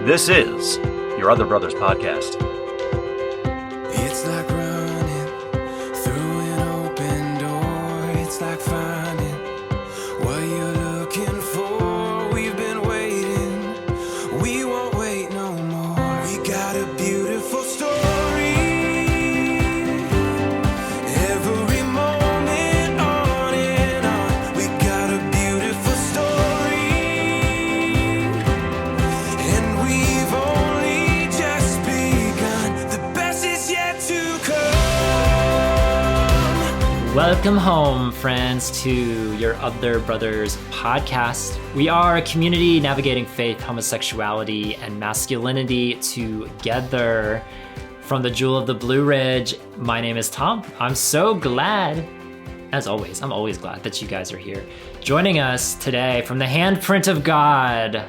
This is Your Other Brothers Podcast. It's like running through an open door. It's like finding what you're looking for. We've been waiting. We won't wait no more. We got a beautiful story. Every moment on and on. We got a beautiful story. And we've only just begun. The best is yet to come. Welcome home, friends, to Your Other Brothers Podcast. We are a community navigating faith, homosexuality, and masculinity together. From the Jewel of the Blue Ridge, my name is Tom. I'm so glad, as always, I'm always glad that you guys are here. Joining us today from the handprint of God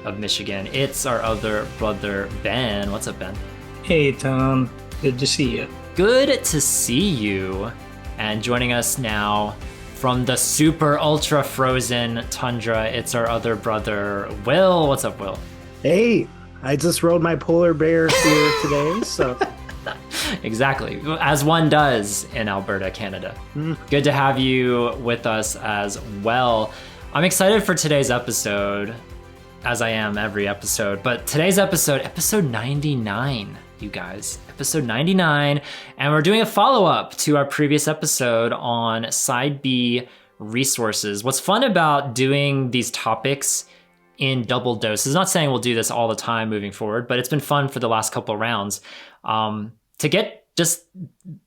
of Michigan, it's our other brother, Ben. What's up, Ben? Hey, Tom. Good to see you. Good to see you. And joining us now from the super ultra frozen tundra, it's our other brother, Will. What's up, Will? Hey, I just rode my polar bear here today, so Exactly, as one does in Alberta, Canada. Good to have you with us as well. I'm excited for today's episode, as I am every episode, but today's episode 99, you guys, episode 99, and we're doing a follow-up to our previous episode on Side B resources. What's fun about doing these topics in double doses, not saying we'll do this all the time moving forward, but it's been fun for the last couple of rounds to get just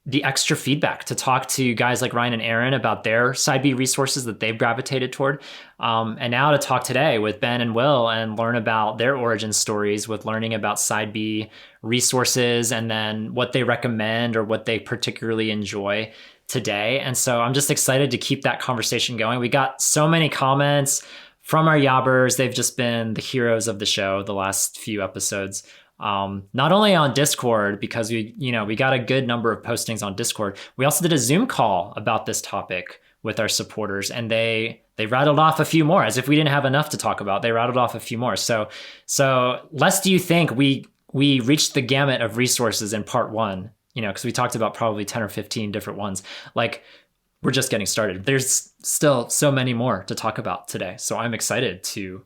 the extra feedback, to talk to guys like Ryan and Aaron about their Side B resources that they've gravitated toward. And now to talk today with Ben and Will and learn about their origin stories with learning about Side B resources and then what they recommend or what they particularly enjoy today. And so I'm just excited to keep that conversation going. We got so many comments from our yobbers. They've just been the heroes of the show the last few episodes. Not only on Discord, because we got a good number of postings on Discord. We also did a Zoom call about this topic with our supporters, and they rattled off a few more, as if we didn't have enough to talk about. They rattled off a few more. So lest do you think we reached the gamut of resources in part one, because we talked about probably 10 or 15 different ones. Like, we're just getting started. There's still so many more to talk about today. So I'm excited to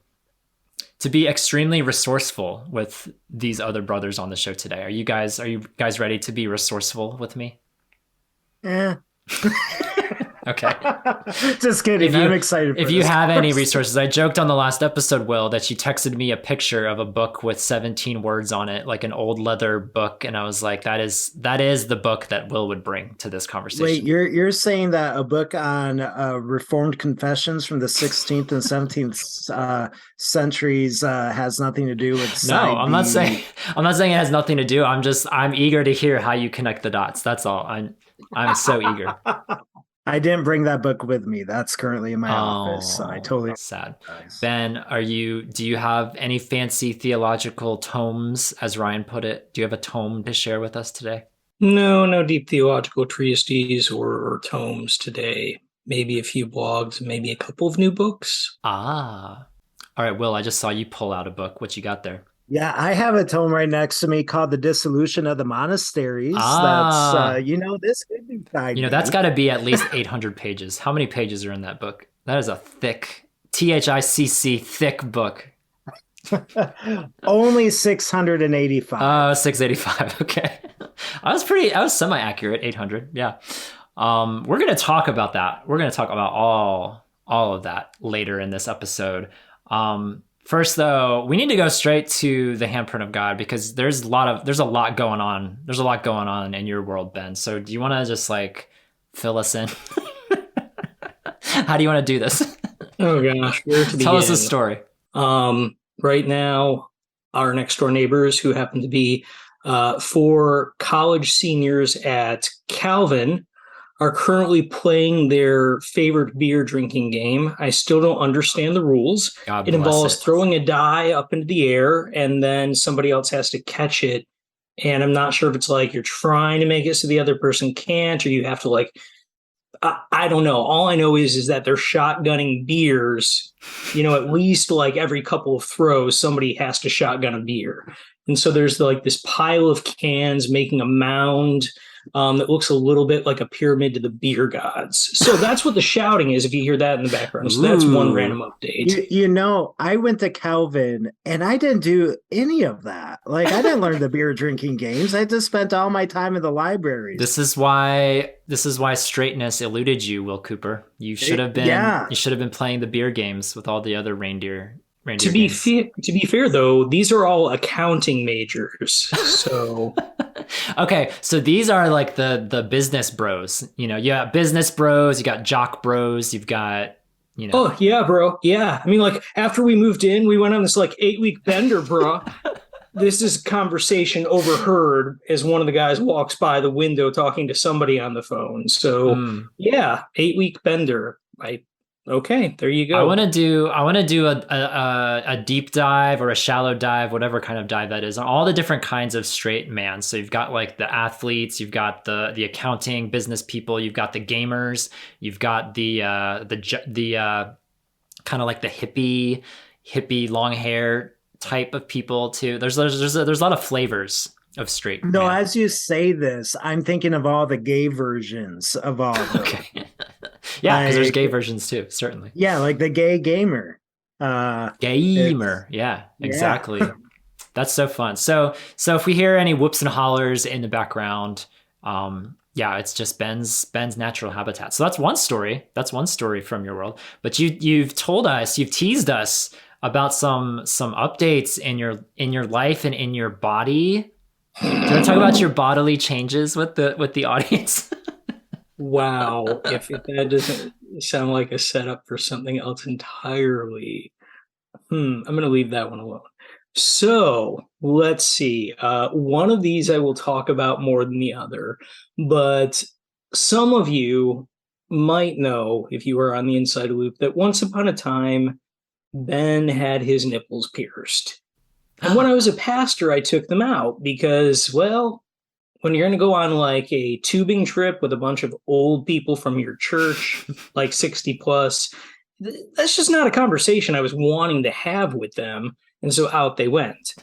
be extremely resourceful with these other brothers on the show today. Are you guys ready to be resourceful with me? Okay. just kidding. I'm excited for If you have any resources, I joked on the last episode, Will, that you texted me a picture of a book with 17 words on it, like an old leather book, and I was like, that is the book that Will would bring to this conversation. Wait, you're saying that a book on Reformed confessions from the 16th and 17th centuries has nothing to do with No, I'm not saying it has nothing to do. I'm eager to hear how you connect the dots. That's all. I'm so eager. I didn't bring that book with me. That's currently in my office. So I totally that's sad. Ben, do you have any fancy theological tomes, as Ryan put it? Do you have a tome to share with us today? No deep theological treatises or tomes today. Maybe a few blogs, maybe a couple of new books. All right, Will, I just saw you pull out a book. What you got there? Yeah, I have a tome right next to me called The Dissolution of the Monasteries. That's, this could be side. That's got to be at least 800 pages. How many pages are in that book? That is a thick, THICC, thick book. Only 685. Oh, 685. Okay. I was semi-accurate, 800. Yeah. We're going to talk about that. We're going to talk about all of that later in this episode. First, though, we need to go straight to the handprint of God, because there's a lot going on. There's a lot going on in your world, Ben. So do you want to just fill us in? How do you want to do this? Oh gosh, where to begin? Tell us a story. Right now, our next door neighbors, who happen to be 4 college seniors at Calvin, are currently playing their favorite beer drinking game. I still don't understand the rules. It involves throwing a die up into the air, and then somebody else has to catch it. And I'm not sure if it's like you're trying to make it so the other person can't, or you have to I don't know. All I know is that they're shotgunning beers. At least like every couple of throws, somebody has to shotgun a beer, and so there's like this pile of cans making a mound that looks a little bit like a pyramid to the beer gods. So that's what the shouting is. If you hear that in the background, so that's one random update. I went to Calvin and I didn't do any of that. Like I didn't learn the beer drinking games. I just spent all my time in the libraries. This is why straightness eluded you, Will Cooper. You should have been playing the beer games with all the other reindeer To be fair, though, these are all accounting majors. So okay, so these are like the business bros. You got business bros, you got jock bros, you've got Oh yeah, bro. Yeah, I mean, like after we moved in, we went on this like 8-week bender, bro. This is conversation overheard as one of the guys walks by the window talking to somebody on the phone. So yeah, 8-week bender. Okay, there you go. I want to do a deep dive or a shallow dive, whatever kind of dive that is, on all the different kinds of straight man. So you've got like the athletes, you've got the accounting business people, you've got the gamers, you've got the kind of like the hippie long hair type of people too. There's a lot of flavors of straight. No, man. as you say this, I'm thinking of all the gay versions of all of them. Okay. Yeah, because there's gay versions too, certainly. Yeah, like the gay gamer. Gamer. Yeah, exactly. That's so fun. So if we hear any whoops and hollers in the background, it's just Ben's natural habitat. So that's one story. That's one story from your world. But you've teased us about some updates in your life and in your body. Do you want to talk about your bodily changes with the audience? Wow, if that doesn't sound like a setup for something else entirely, I'm going to leave that one alone. So let's see. One of these I will talk about more than the other, but some of you might know, if you are on the inside loop, that once upon a time, Ben had his nipples pierced. And when I was a pastor, I took them out because, well, when you're going to go on like a tubing trip with a bunch of old people from your church, like 60 plus, that's just not a conversation I was wanting to have with them. And so out they went.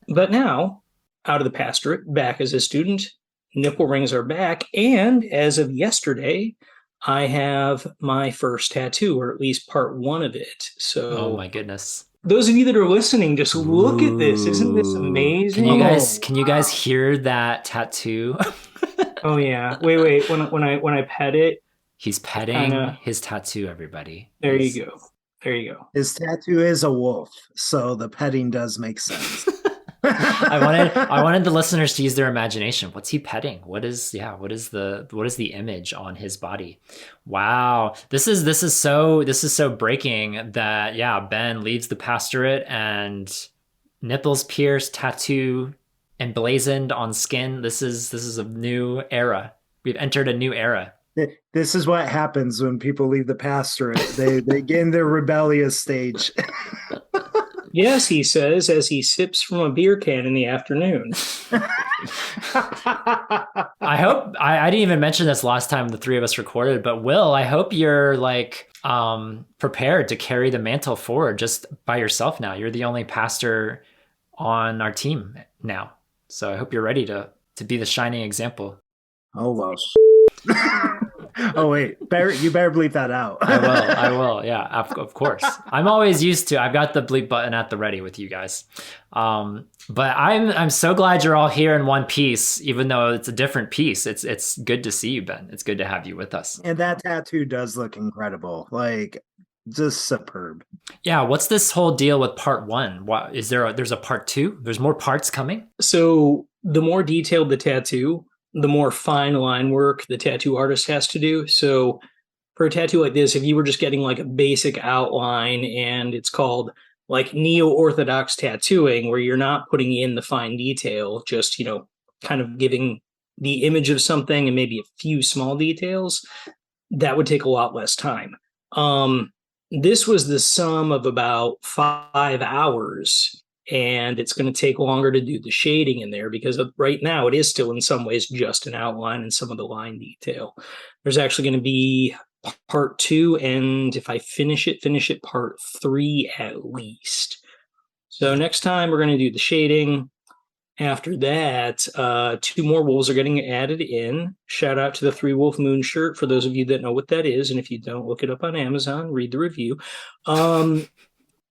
But now, out of the pastorate, back as a student, nipple rings are back. And as of yesterday, I have my first tattoo, or at least part one of it. So, oh my goodness. Those of you that are listening, just look at this. Isn't this amazing? Can you guys hear that tattoo? Oh yeah. Wait. When I pet it, he's petting his tattoo, everybody. There you go. His tattoo is a wolf, so the petting does make sense. I wanted the listeners to use their imagination. What's he petting? What is the image on his body? Wow. This is so breaking that Ben leaves the pastorate and nipples pierced, tattoo emblazoned on skin. This is a new era. We've entered a new era. This is what happens when people leave the pastorate. They get in their rebellious stage. Yes, he says, as he sips from a beer can in the afternoon. I hope I didn't even mention this last time the three of us recorded, but Will, I hope you're like prepared to carry the mantle forward just by yourself now. You're the only pastor on our team now. So I hope you're ready to be the shining example. Oh, well. Oh, wait. You better bleep that out. I will. Yeah, of course. I'm always used to. I've got the bleep button at the ready with you guys. But I'm so glad you're all here in one piece, even though it's a different piece. It's good to see you, Ben. It's good to have you with us. And that tattoo does look incredible. Like, just superb. Yeah. What's this whole deal with part one? What is there's a part two? There's more parts coming? So the more detailed the tattoo, the more fine line work the tattoo artist has to do. So for a tattoo like this, if you were just getting like a basic outline, and it's called like neo-orthodox tattooing, where you're not putting in the fine detail, just, kind of giving the image of something and maybe a few small details, that would take a lot less time. This was the sum of about 5 hours. and it's going to take longer to do the shading in there because right now it is still in some ways just an outline and some of the line detail. There's actually going to be part 2, and if I finish it part 3 at least. So next time we're going to do the shading. After that, 2 more wolves are getting added in. Shout out to the 3 Wolf Moon shirt for those of you that know what that is. And if you don't, look it up on Amazon, read the review.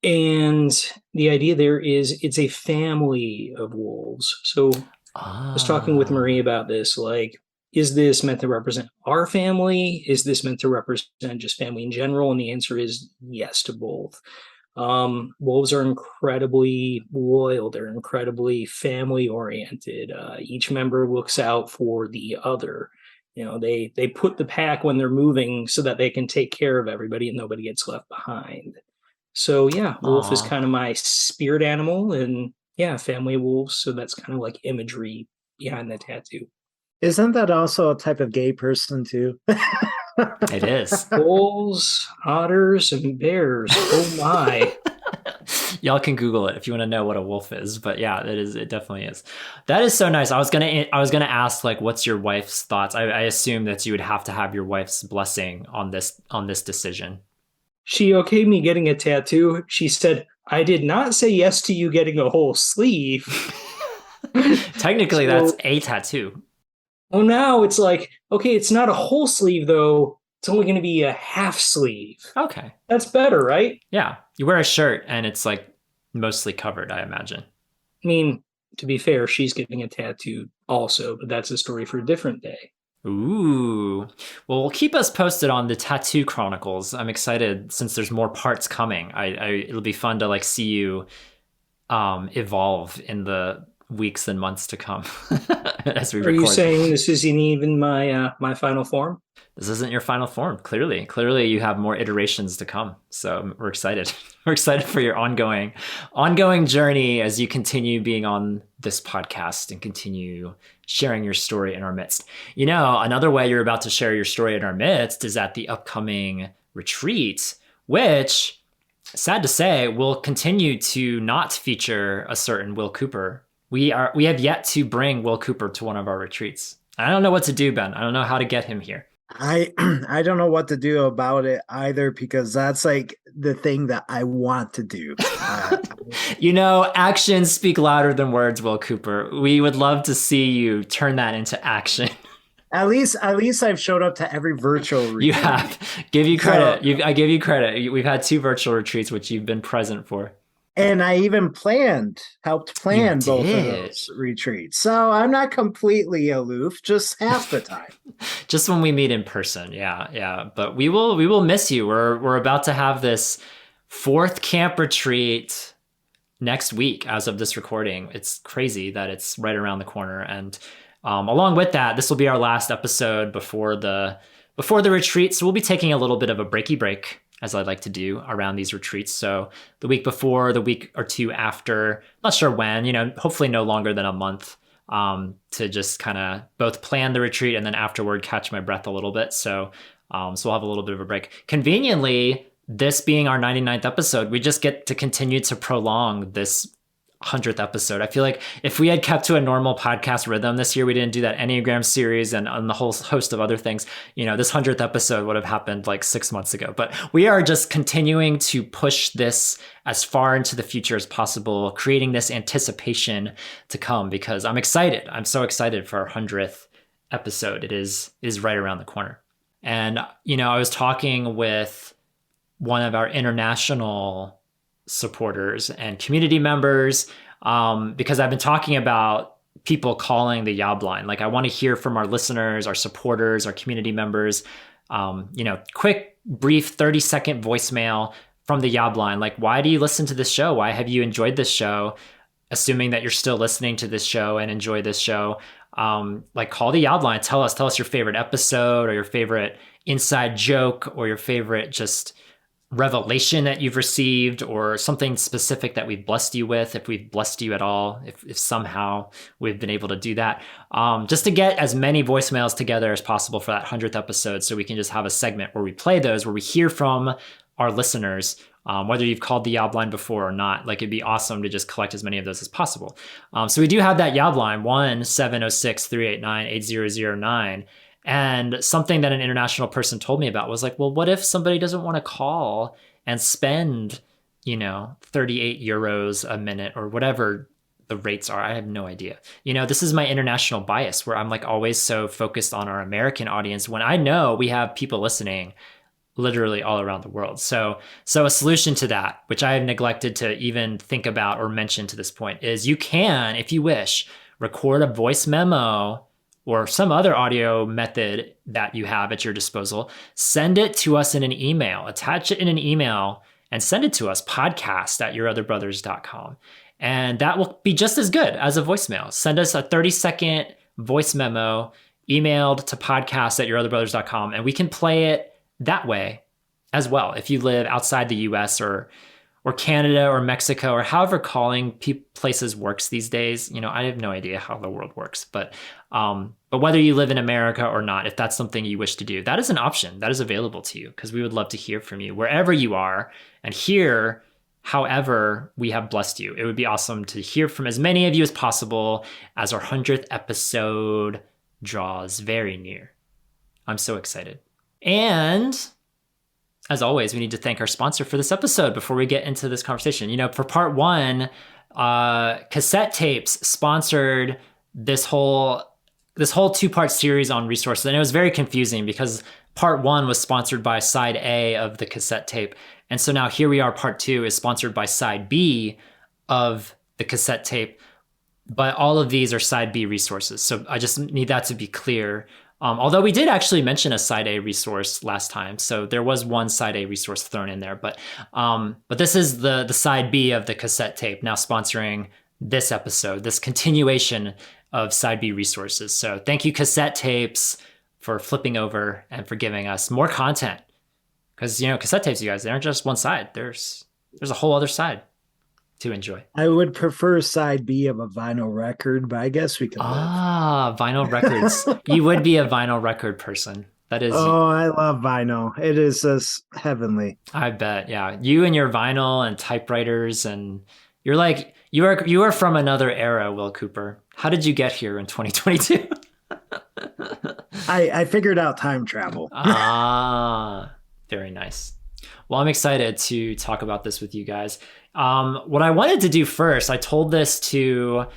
And the idea there is it's a family of wolves. So I was talking with Marie about this. Like, is this meant to represent our family? Is this meant to represent just family in general? And the answer is yes to both. Wolves are incredibly loyal. They're incredibly family oriented. Each member looks out for the other. You know, they put the pack when they're moving so that they can take care of everybody and nobody gets left behind. So yeah, wolf is kind of my spirit animal, and yeah, family of wolves. So that's kind of like imagery behind the tattoo. Isn't that also a type of gay person too? It is. Bulls, otters, and bears. Oh my. Y'all can Google it if you want to know what a wolf is. But yeah, it definitely is. That is so nice. I was gonna ask, like, what's your wife's thoughts? I assume that you would have to have your wife's blessing on this decision. She okayed me getting a tattoo. She said, I did not say yes to you getting a whole sleeve. Technically, that's a tattoo. Well, now it's like, okay, it's not a whole sleeve, though. It's only going to be a half sleeve. Okay. That's better, right? Yeah. You wear a shirt and it's like mostly covered, I imagine. I mean, to be fair, she's getting a tattoo also, but that's a story for a different day. Ooh. Well, keep us posted on the Tattoo Chronicles. I'm excited since there's more parts coming. It'll be fun to like see you evolve in the weeks and months to come as we record. Are you saying this isn't even my my final form? This isn't your final form. Clearly you have more iterations to come. So we're excited. We're excited for your ongoing journey as you continue being on this podcast and continue sharing your story in our midst. You know, another way you're about to share your story in our midst is at the upcoming retreat, which, sad to say, will continue to not feature a certain Will Cooper. We have yet to bring Will Cooper to one of our retreats. I don't know what to do, Ben. I don't know how to get him here. I don't know what to do about it either, because that's like the thing that I want to do. You know, actions speak louder than words, Will Cooper. We would love to see you turn that into action. At least I've showed up to every virtual retreat. You have. Give you credit. So, I give you credit. We've had 2 virtual retreats, which you've been present for. And I even helped plan both of those retreats. So I'm not completely aloof, just half the time. Just when we meet in person. Yeah. But we will miss you. We're about to have this 4th camp retreat next week as of this recording. It's crazy that it's right around the corner. And along with that, this will be our last episode before the retreat. So we'll be taking a little bit of a breaky break, as I like to do around these retreats. So the week before, the week or 2 after, not sure when, you know, hopefully no longer than a month, to just kind of both plan the retreat and then afterward catch my breath a little bit. So we'll have a little bit of a break. Conveniently, this being our 99th episode, we just get to continue to prolong this 100th episode. I feel like if we had kept to a normal podcast rhythm this year, we didn't do that Enneagram series and the whole host of other things, you know, this 100th episode would have happened like 6 months ago. But we are just continuing to push this as far into the future as possible, creating this anticipation to come, because I'm excited. I'm so excited for our 100th episode. It is right around the corner. And, you know, I was talking with one of our international supporters and community members, because I've been talking about people calling the Yob line. Like, I want to hear from our listeners, our supporters, our community members, you know, quick, brief 30-second voicemail from the Yob line. Like, why do you listen to this show? Why have you enjoyed this show? Assuming that you're still listening to this show and enjoy this show, like, call the Yob line. Tell us your favorite episode or your favorite inside joke or your favorite just revelation that you've received or something specific that we've blessed you with, if we've blessed you at all, if somehow we've been able to do that, just to get as many voicemails together as possible for that 100th episode, so we can just have a segment where we play those, where we hear from our listeners whether you've called the Yob line before or not. Like, it'd be awesome to just collect as many of those as possible. So we do have that Yob line, 1-706-389-8009. And something that an international person told me about was like, well, what if somebody doesn't want to call and spend, 38 euros a minute or whatever the rates are? I have no idea. This is my international bias where I'm like always so focused on our American audience when I know we have people listening literally all around the world. So a solution to that, which I have neglected to even think about or mention to this point, is you can, if you wish, record a voice memo or some other audio method that you have at your disposal, send it to us in an email, attach it in an email and send it to us, podcast@yourotherbrothers.com. And that will be just as good as a voicemail. Send us a 30-second voice memo emailed to podcast@yourotherbrothers.com, and we can play it that way as well. If you live outside the US or Canada or Mexico or however calling places works these days, I have no idea how the world works. But whether you live in America or not, if that's something you wish to do, that is an option that is available to you, because we would love to hear from you wherever you are and hear however we have blessed you. It would be awesome to hear from as many of you as possible as our 100th episode draws very near. I'm so excited. And as always, we need to thank our sponsor for this episode before we get into this conversation. For part one, Cassette Tapes sponsored this whole 2-part series on resources. And it was very confusing because part one was sponsored by side A of the cassette tape. And so now here we are, part two is sponsored by side B of the cassette tape. But all of these are side B resources. So I just need that to be clear. Although we did actually mention a side A resource last time. So there was one side A resource thrown in there. But this is the side B of the cassette tape now sponsoring this episode, this continuation of side B resources. So thank you, Cassette Tapes, for flipping over and for giving us more content. Because, cassette tapes, you guys, they aren't just one side. There's a whole other side to enjoy. I would prefer side B of a vinyl record, but I guess we can vinyl records. You would be a vinyl record person. That is. Oh, I love vinyl. It is just heavenly. I bet. Yeah. You and your vinyl and typewriters, and you're like, you are from another era, Will Cooper. How did you get here in 2022? I figured out time travel. Very nice. Well, I'm excited to talk about this with you guys. What I wanted to do first, I told this to...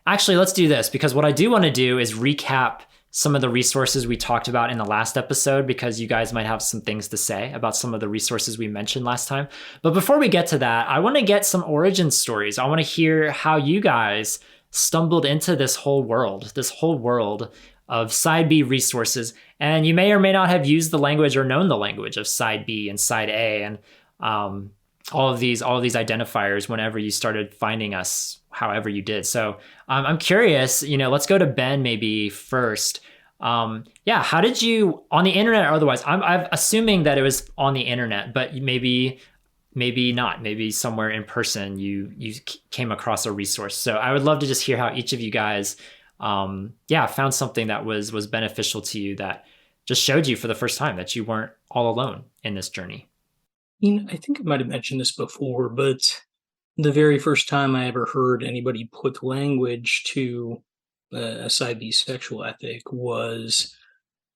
Actually, let's do this, because what I do want to do is recap some of the resources we talked about in the last episode, because you guys might have some things to say about some of the resources we mentioned last time. But before we get to that, I want to get some origin stories. I want to hear how you guys stumbled into this whole world of side B resources. And you may or may not have used the language or known the language of side B and side A and all of these identifiers whenever you started finding us, however you did. So I'm curious, let's go to Ben maybe first. How did you, on the internet or otherwise, I'm assuming that it was on the internet, but maybe not, maybe somewhere in person you came across a resource. So I would love to just hear how each of you guys found something that was beneficial to you, that just showed you for the first time that you weren't all alone in this journey. I think I might have mentioned this before, but the very first time I ever heard anybody put language to a side B sexual ethic was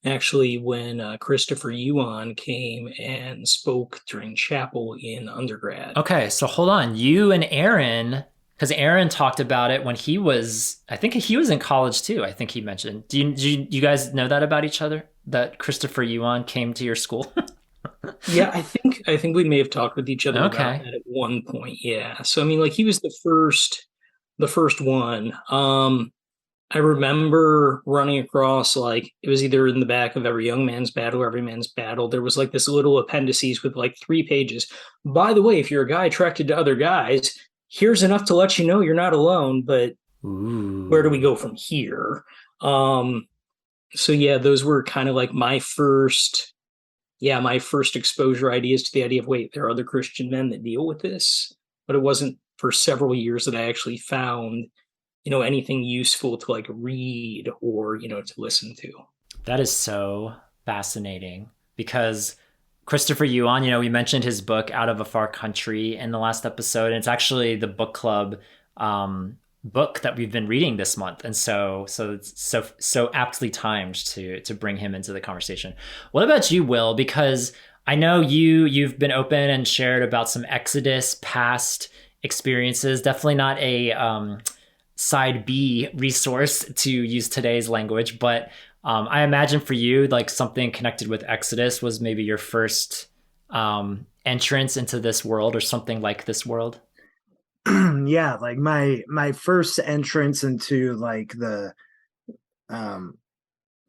actually when Christopher Yuan came and spoke during chapel in undergrad. Okay, so hold on. You and Aaron, because Aaron talked about it when he was, I think he was in college too, I think he mentioned. Do you guys know that about each other? That Christopher Yuan came to your school? Yeah, I think we may have talked with each other about that at one point. Yeah. So he was the first one. I remember running across, it was either in the back of Every Young Man's Battle or Every Man's Battle. There was this little appendices with 3 pages. By the way, if you're a guy attracted to other guys, here's enough to let you know you're not alone, but where do we go from here? So yeah, those were kind of my first exposure ideas to the idea of, wait, there are other Christian men that deal with this. But it wasn't for several years that I actually found, anything useful to read or, to listen to. That is so fascinating, because Christopher Yuan, we mentioned his book Out of a Far Country in the last episode, and it's actually the book club book that we've been reading this month, and so it's so aptly timed to bring him into the conversation. What about you, Will? Because I know you've been open and shared about some Exodus past experiences. Definitely not a side B resource, to use today's language, but I imagine for you, like something connected with Exodus was maybe your first entrance into this world, or something like this world. Yeah, like my first entrance into like the the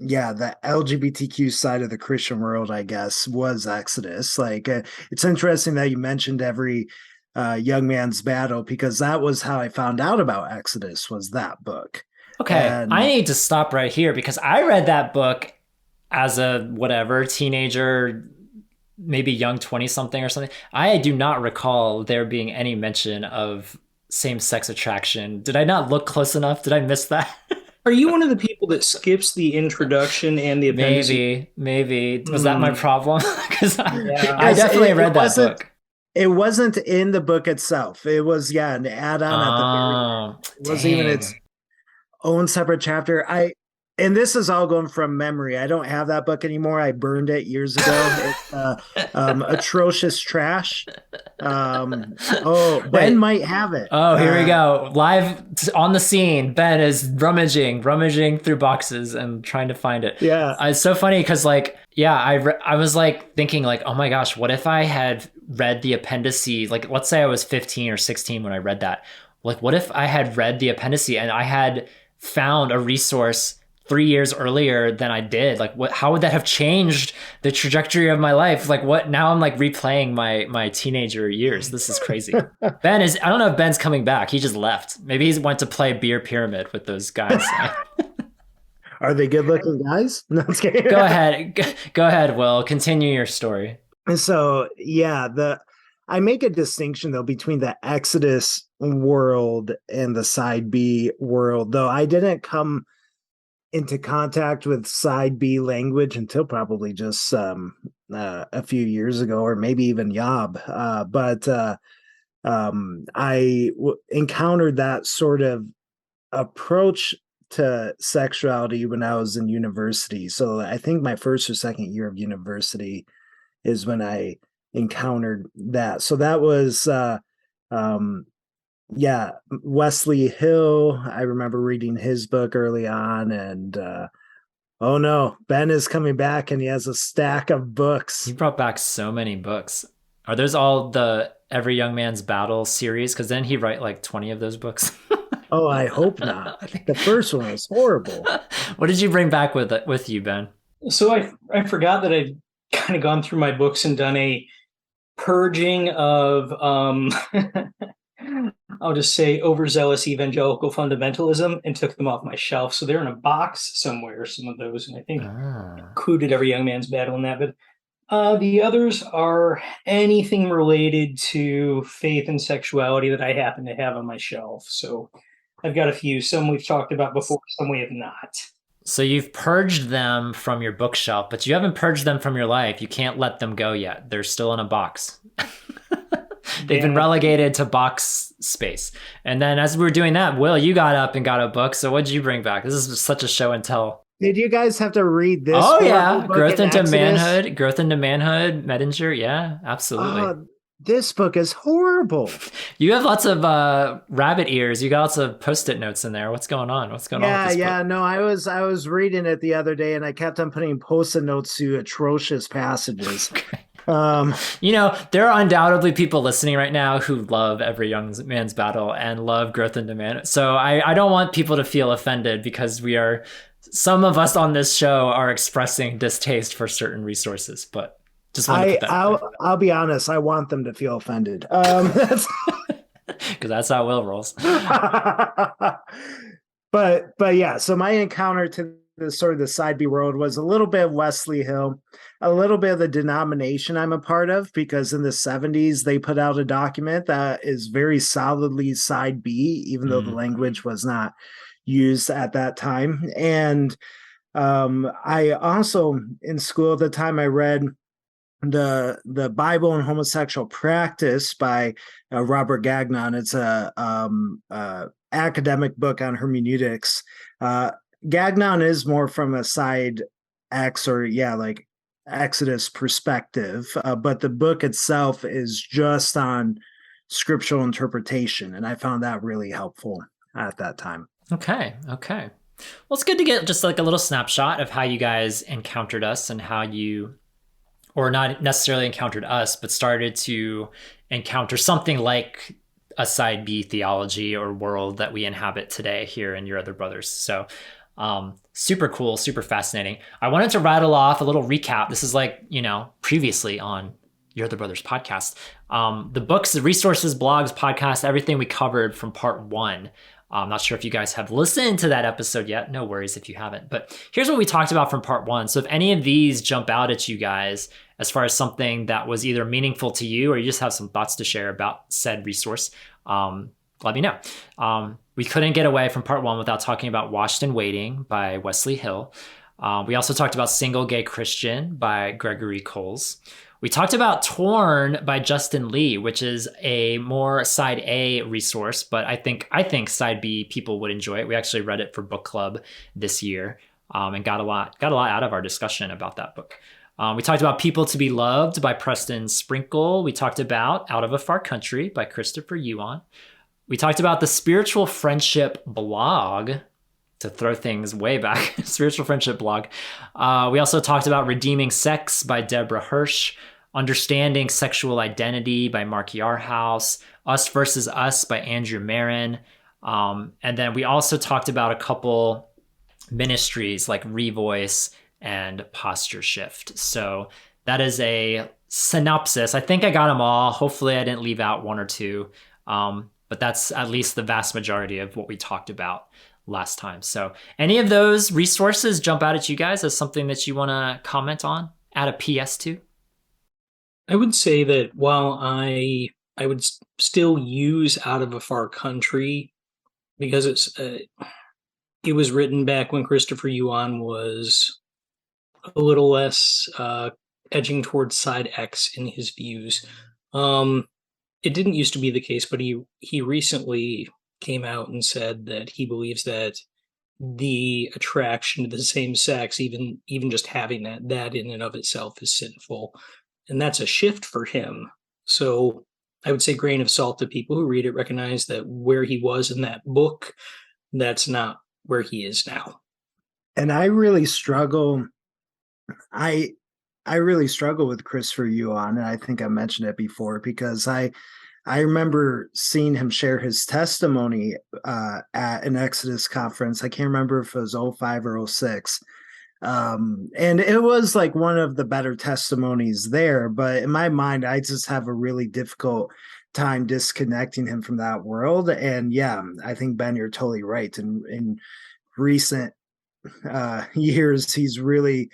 LGBTQ side of the Christian world, I guess, was Exodus. Like it's interesting that you mentioned every young man's battle, because that was how I found out about Exodus, was that book. Okay, And I need to stop right here because I read that book as a teenager, maybe young 20 something or something. I do not recall there being any mention of same-sex attraction. Did I not look close enough? Did I miss that? Are you one of the people that skips the introduction and the appendices? Maybe. Was that my problem? Because Yeah. I definitely read that book. It wasn't in the book itself. It was an add-on at the very end. It wasn't even its own separate chapter. And this is all going from memory. I don't have that book anymore. I burned it years ago. It's atrocious trash. Ben might have it. Oh, here we go. Live on the scene. Ben is rummaging through boxes and trying to find it. Yeah. It's so funny because I was like thinking like, oh my gosh, what if I had read the appendices? Like, let's say I was 15 or 16 when I read that. Like, what if I had read the appendices and I had found a resource 3 years earlier than I did? Like, how would that have changed the trajectory of my life? Like, what? Now I'm like replaying my teenager years. This is crazy. I don't know if Ben's coming back. He just left. Maybe he went to play beer pyramid with those guys. Are they good looking guys? No, I'm just kidding. Go ahead, Will. Continue your story. So I make a distinction though between the Exodus world and the side B world, though I didn't come into contact with side B language until probably just a few years ago, or maybe even but I encountered that sort of approach to sexuality when I was in university. So I think my first or second year of university is when I encountered that. So that was Wesley Hill. I remember reading his book early on, and oh no, Ben is coming back and he has a stack of books. He brought back so many books. Are those all the Every Young Man's Battle series? Because then he write like 20 of those books. Oh, I hope not. The first one was horrible. What did you bring back with you, Ben? So I forgot that I'd kind of gone through my books and done a purging of I'll just say overzealous evangelical fundamentalism, and took them off my shelf. So they're in a box somewhere, some of those, and I think included Every Young Man's Battle in that. But the others are anything related to faith and sexuality that I happen to have on my shelf. So I've got a few. Some we've talked about before, some we have not. So you've purged them from your bookshelf, but you haven't purged them from your life. You can't let them go yet. They're still in a box. They've been relegated to box space. And then as we were doing that, Will, you got up and got a book. So what did you bring back? This is such a show and tell. Did you guys have to read this? Oh, yeah. Growth into Exodus? Manhood, Medinger. Yeah, absolutely. This book is horrible. You have lots of rabbit ears. You got lots of Post-it notes in there. What's going on? What's going on with this book? No, I was reading it the other day and I kept on putting Post-it notes to atrocious passages. Okay. There are undoubtedly people listening right now who love Every Young Man's Battle and love Growth into Man. So I don't want people to feel offended because some of us on this show are expressing distaste for certain resources, but just want to put that I'll be honest, I want them to feel offended. Because that's how Will rolls. But yeah, so my encounter to the sort of the side B world was a little bit of Wesley Hill, a little bit of the denomination I'm a part of, because in the 70s they put out a document that is very solidly side B, even though the language was not used at that time. And I also, in school at the time, I read the Bible and Homosexual Practice by Robert Gagnon. It's a academic book on hermeneutics. Gagnon is more from a side X or like Exodus perspective, but the book itself is just on scriptural interpretation, and I found that really helpful at that time. Okay. Well, it's good to get just like a little snapshot of how you guys encountered us and how you, or not necessarily encountered us, but started to encounter something like a side B theology or world that we inhabit today here in Your Other Brothers. So super cool, super fascinating. I wanted to rattle off a little recap. This is like, previously on Your Other Brothers podcast. The books, the resources, blogs, podcasts, everything we covered from part 1. I'm not sure if you guys have listened to that episode yet. No worries if you haven't. But here's what we talked about from part 1. So if any of these jump out at you guys as far as something that was either meaningful to you or you just have some thoughts to share about said resource, let me know. We couldn't get away from part 1 without talking about Washed and Waiting by Wesley Hill. We also talked about Single Gay Christian by Gregory Coles. We talked about Torn by Justin Lee, which is a more side A resource, but I think side B people would enjoy it. We actually read it for book club this year, and got a lot out of our discussion about that book. We talked about People to Be Loved by Preston Sprinkle. We talked about Out of a Far Country by Christopher Yuan. We talked about the Spiritual Friendship blog, to throw things way back, Spiritual Friendship blog. We also talked about Redeeming Sex by Deborah Hirsch, Understanding Sexual Identity by Mark Yarhouse, Us versus Us by Andrew Marin. And then we also talked about a couple ministries like Revoice and Posture Shift. So that is a synopsis. I think I got them all. Hopefully I didn't leave out one or two. But that's at least the vast majority of what we talked about last time. So any of those resources jump out at you guys as something that you want to comment on, add a PS to? I would say that while I would still use Out of a Far Country because it was written back when Christopher Yuan was a little less edging towards side X in his views. It didn't used to be the case, but he recently came out and said that he believes that the attraction to the same sex, even just having that in and of itself is sinful. And that's a shift for him. So I would say grain of salt to people who read it, recognize that where he was in that book, that's not where he is now. And I really struggle. I really struggle with Christopher Yuan, and I think I mentioned it before, because I remember seeing him share his testimony at an Exodus conference. I can't remember if it was 05 or 06. And it was like one of the better testimonies there. But in my mind, I just have a really difficult time disconnecting him from that world. And yeah, I think, Ben, you're totally right. In recent years, he's really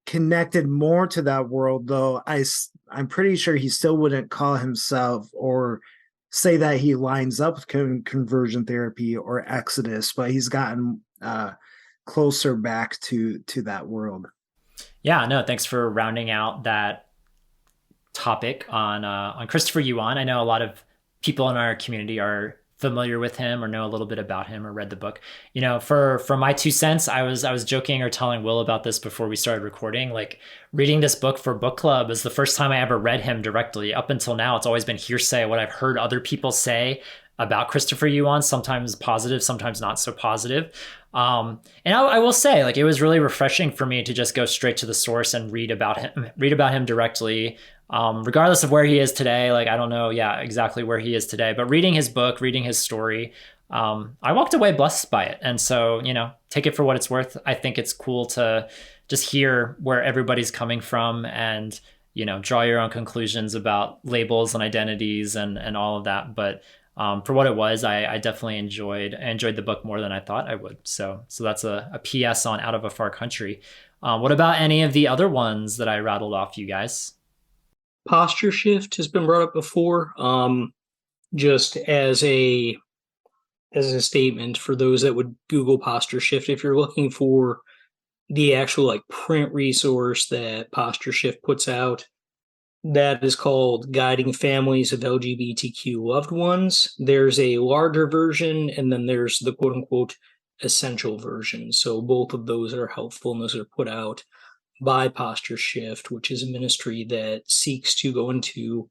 connected more to that world, though I'm pretty sure he still wouldn't call himself or say that he lines up with conversion therapy or Exodus, but he's gotten closer back to that world. Yeah, no, thanks for rounding out that topic on Christopher Yuan. I know a lot of people in our community are familiar with him or know a little bit about him or read the book. For my 2 cents, I was joking or telling Will about this before we started recording. Like, reading this book for book club is the first time I ever read him directly. Up until now, it's always been hearsay, what I've heard other people say about Christopher Yuan, sometimes positive, sometimes not so positive. And I will say, like, it was really refreshing for me to just go straight to the source and read about him directly. Regardless of where he is today, like, I don't know, exactly where he is today, but reading his book, reading his story, I walked away blessed by it. And so, take it for what it's worth. I think it's cool to just hear where everybody's coming from and, draw your own conclusions about labels and identities and all of that. But for what it was, I definitely enjoyed the book more than I thought I would. So that's a PS on Out of a Far Country. What about any of the other ones that I rattled off, you guys? Posture Shift has been brought up before, just as a statement for those that would Google Posture Shift. If you're looking for the actual like print resource that Posture Shift puts out that is called Guiding Families of LGBTQ Loved Ones. There's a larger version, and then there's the quote unquote essential version. So both of those are helpful, and those are put out by Posture Shift, which is a ministry that seeks to go into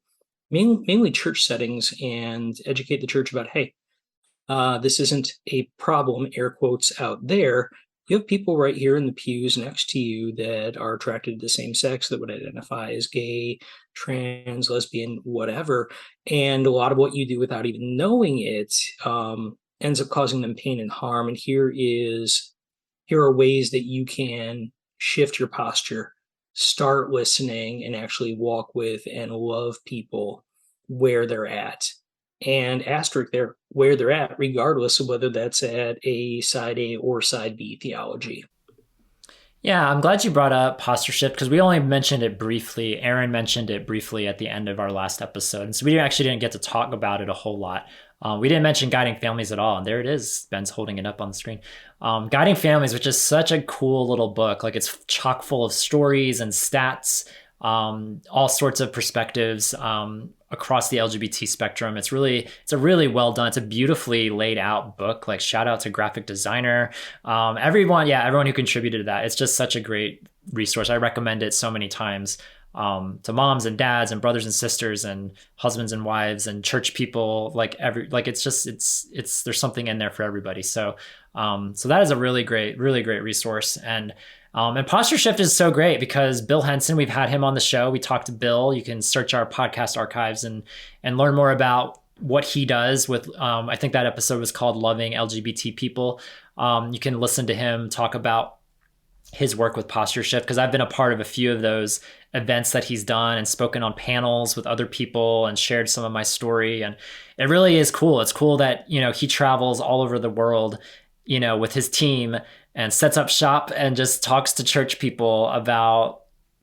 mainly church settings and educate the church about, hey, this isn't a problem, air quotes, out there. You have people right here in the pews next to you that are attracted to the same sex, that would identify as gay, trans, lesbian, whatever. And a lot of what you do without even knowing it ends up causing them pain and harm. And here are ways that you can shift your posture, start listening, and actually walk with and love people where they're at. And asterisk there, where they're at, regardless of whether that's at a side A or side B theology. Yeah, I'm glad you brought up posture shift because we only mentioned it briefly. Aaron mentioned it briefly at the end of our last episode. And so we actually didn't get to talk about it a whole lot. We didn't mention Guiding Families at all. And there it is. Ben's holding it up on the screen. Guiding Families, which is such a cool little book. Like it's chock full of stories and stats, all sorts of perspectives across the LGBT spectrum. It's a really well done. It's a beautifully laid out book. Like shout out to graphic designer, everyone who contributed to that. It's just such a great resource. I recommend it so many times to moms and dads and brothers and sisters and husbands and wives and church people. It's there's something in there for everybody. So that is a really great resource. And Posture Shift is so great because Bill Henson, we've had him on the show. We talked to Bill. You can search our podcast archives and learn more about what he does with, I think that episode was called Loving LGBT People. You can listen to him talk about his work with Posture Shift because I've been a part of a few of those events that he's done and spoken on panels with other people and shared some of my story. And it really is cool. It's cool that, he travels all over the world, with his team and sets up shop and just talks to church people about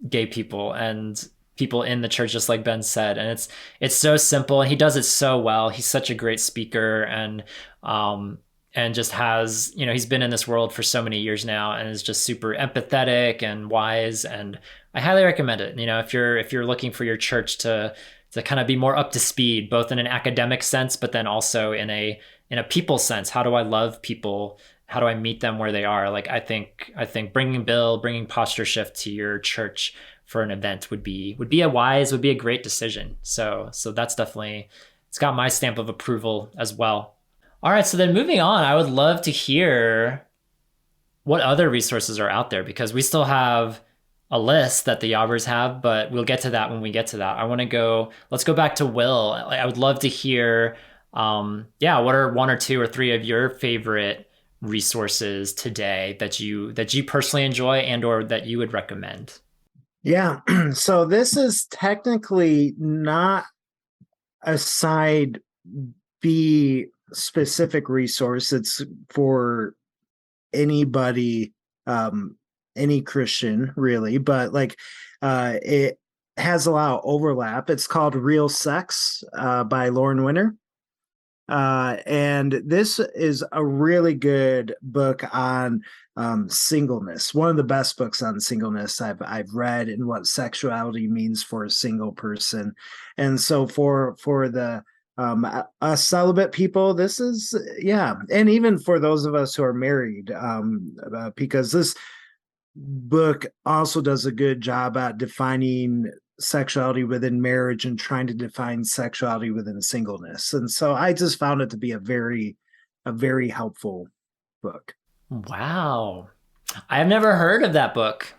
gay people and people in the church, just like Ben said. And it's so simple and he does it so well. He's such a great speaker and just has, he's been in this world for so many years now and is just super empathetic and wise. And I highly recommend it. If you're looking for your church to kind of be more up to speed, both in an academic sense, but then also in a people sense. How do I love people? How do I meet them where they are? Like, I think bringing Posture Shift to your church for an event would be a great decision. So that's definitely, it's got my stamp of approval as well. All right. So then moving on, I would love to hear what other resources are out there because we still have a list that the Yobbers have, but we'll get to that when we get to that. Let's go back to Will. I would love to hear, what are one or two or three of your favorite resources today that you personally enjoy and or that you would recommend? Yeah. So this is technically not a side B specific resource. It's for anybody, any Christian really, but it has a lot of overlap. It's called Real Sex by Lauren Winner. And this is a really good book on singleness. One of the best books on singleness I've read and what sexuality means for a single person. And so for the us celibate people, this is, and even for those of us who are married, because this book also does a good job at defining sexuality within marriage and trying to define sexuality within singleness. And so I just found it to be a very helpful book. Wow. I've never heard of that book.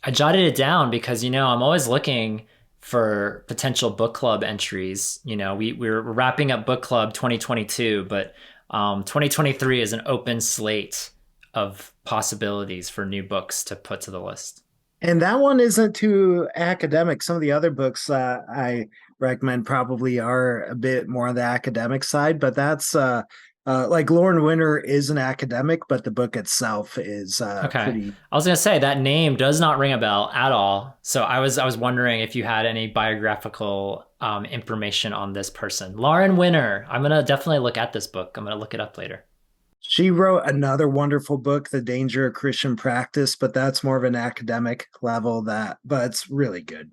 I jotted it down because, I'm always looking for potential book club entries. We're wrapping up book club 2022, but 2023 is an open slate of possibilities for new books to put to the list. And that one isn't too academic. Some of the other books I recommend probably are a bit more on the academic side, but that's like Lauren Winner is an academic, but the book itself is okay. Pretty. I was going to say that name does not ring a bell at all. So I was wondering if you had any biographical information on this person. Lauren Winner. I'm going to definitely look at this book. I'm going to look it up later. She wrote another wonderful book, The Danger of Christian Practice, but that's more of an academic level but it's really good.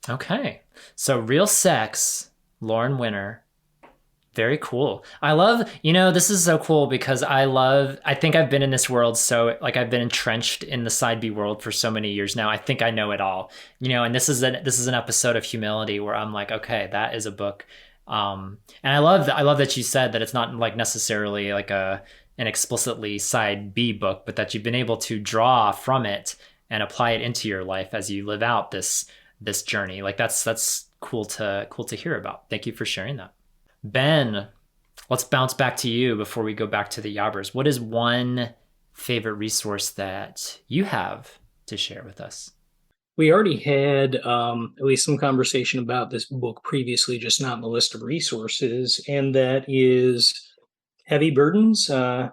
Okay. So Real Sex, Lauren Winner. Very cool. I love, this is so cool because I think I've been in this world. So like I've been entrenched in the side B world for so many years now. I think I know it all, and this is an episode of humility where I'm like, okay, that is a book. And I love that you said that it's not like necessarily like an explicitly side B book, but that you've been able to draw from it and apply it into your life as you live out this journey. Like that's cool to hear about. Thank you for sharing that. Ben, let's bounce back to you before we go back to the Yobbers. What is one favorite resource that you have to share with us? We already had at least some conversation about this book previously, just not in the list of resources, and that is Heavy Burdens,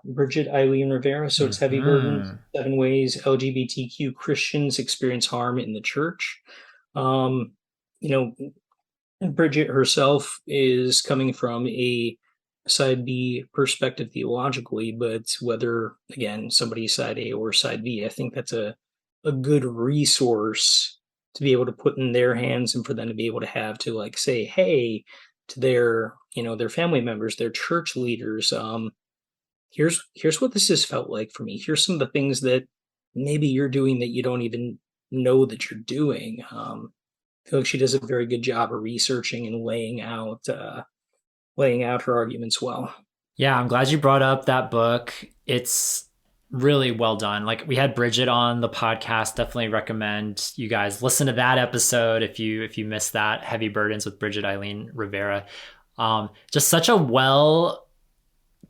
Bridget Eileen Rivera. So it's Heavy Burdens, 7 Ways LGBTQ Christians Experience Harm in the Church. Bridget herself is coming from a side B perspective theologically, but whether, again, somebody's side A or side B, I think that's a good resource to be able to put in their hands and for them to be able to have to like say, hey, to their family members, their church leaders, here's what this has felt like for me. Here's some of the things that maybe you're doing that you don't even know that you're doing. I feel like she does a very good job of researching and laying out her arguments well. Yeah, I'm glad you brought up that book. It's really well done. Like we had Bridget on the podcast. Definitely recommend you guys listen to that episode if you missed that. Heavy Burdens with Bridget Eileen Rivera. Just such a well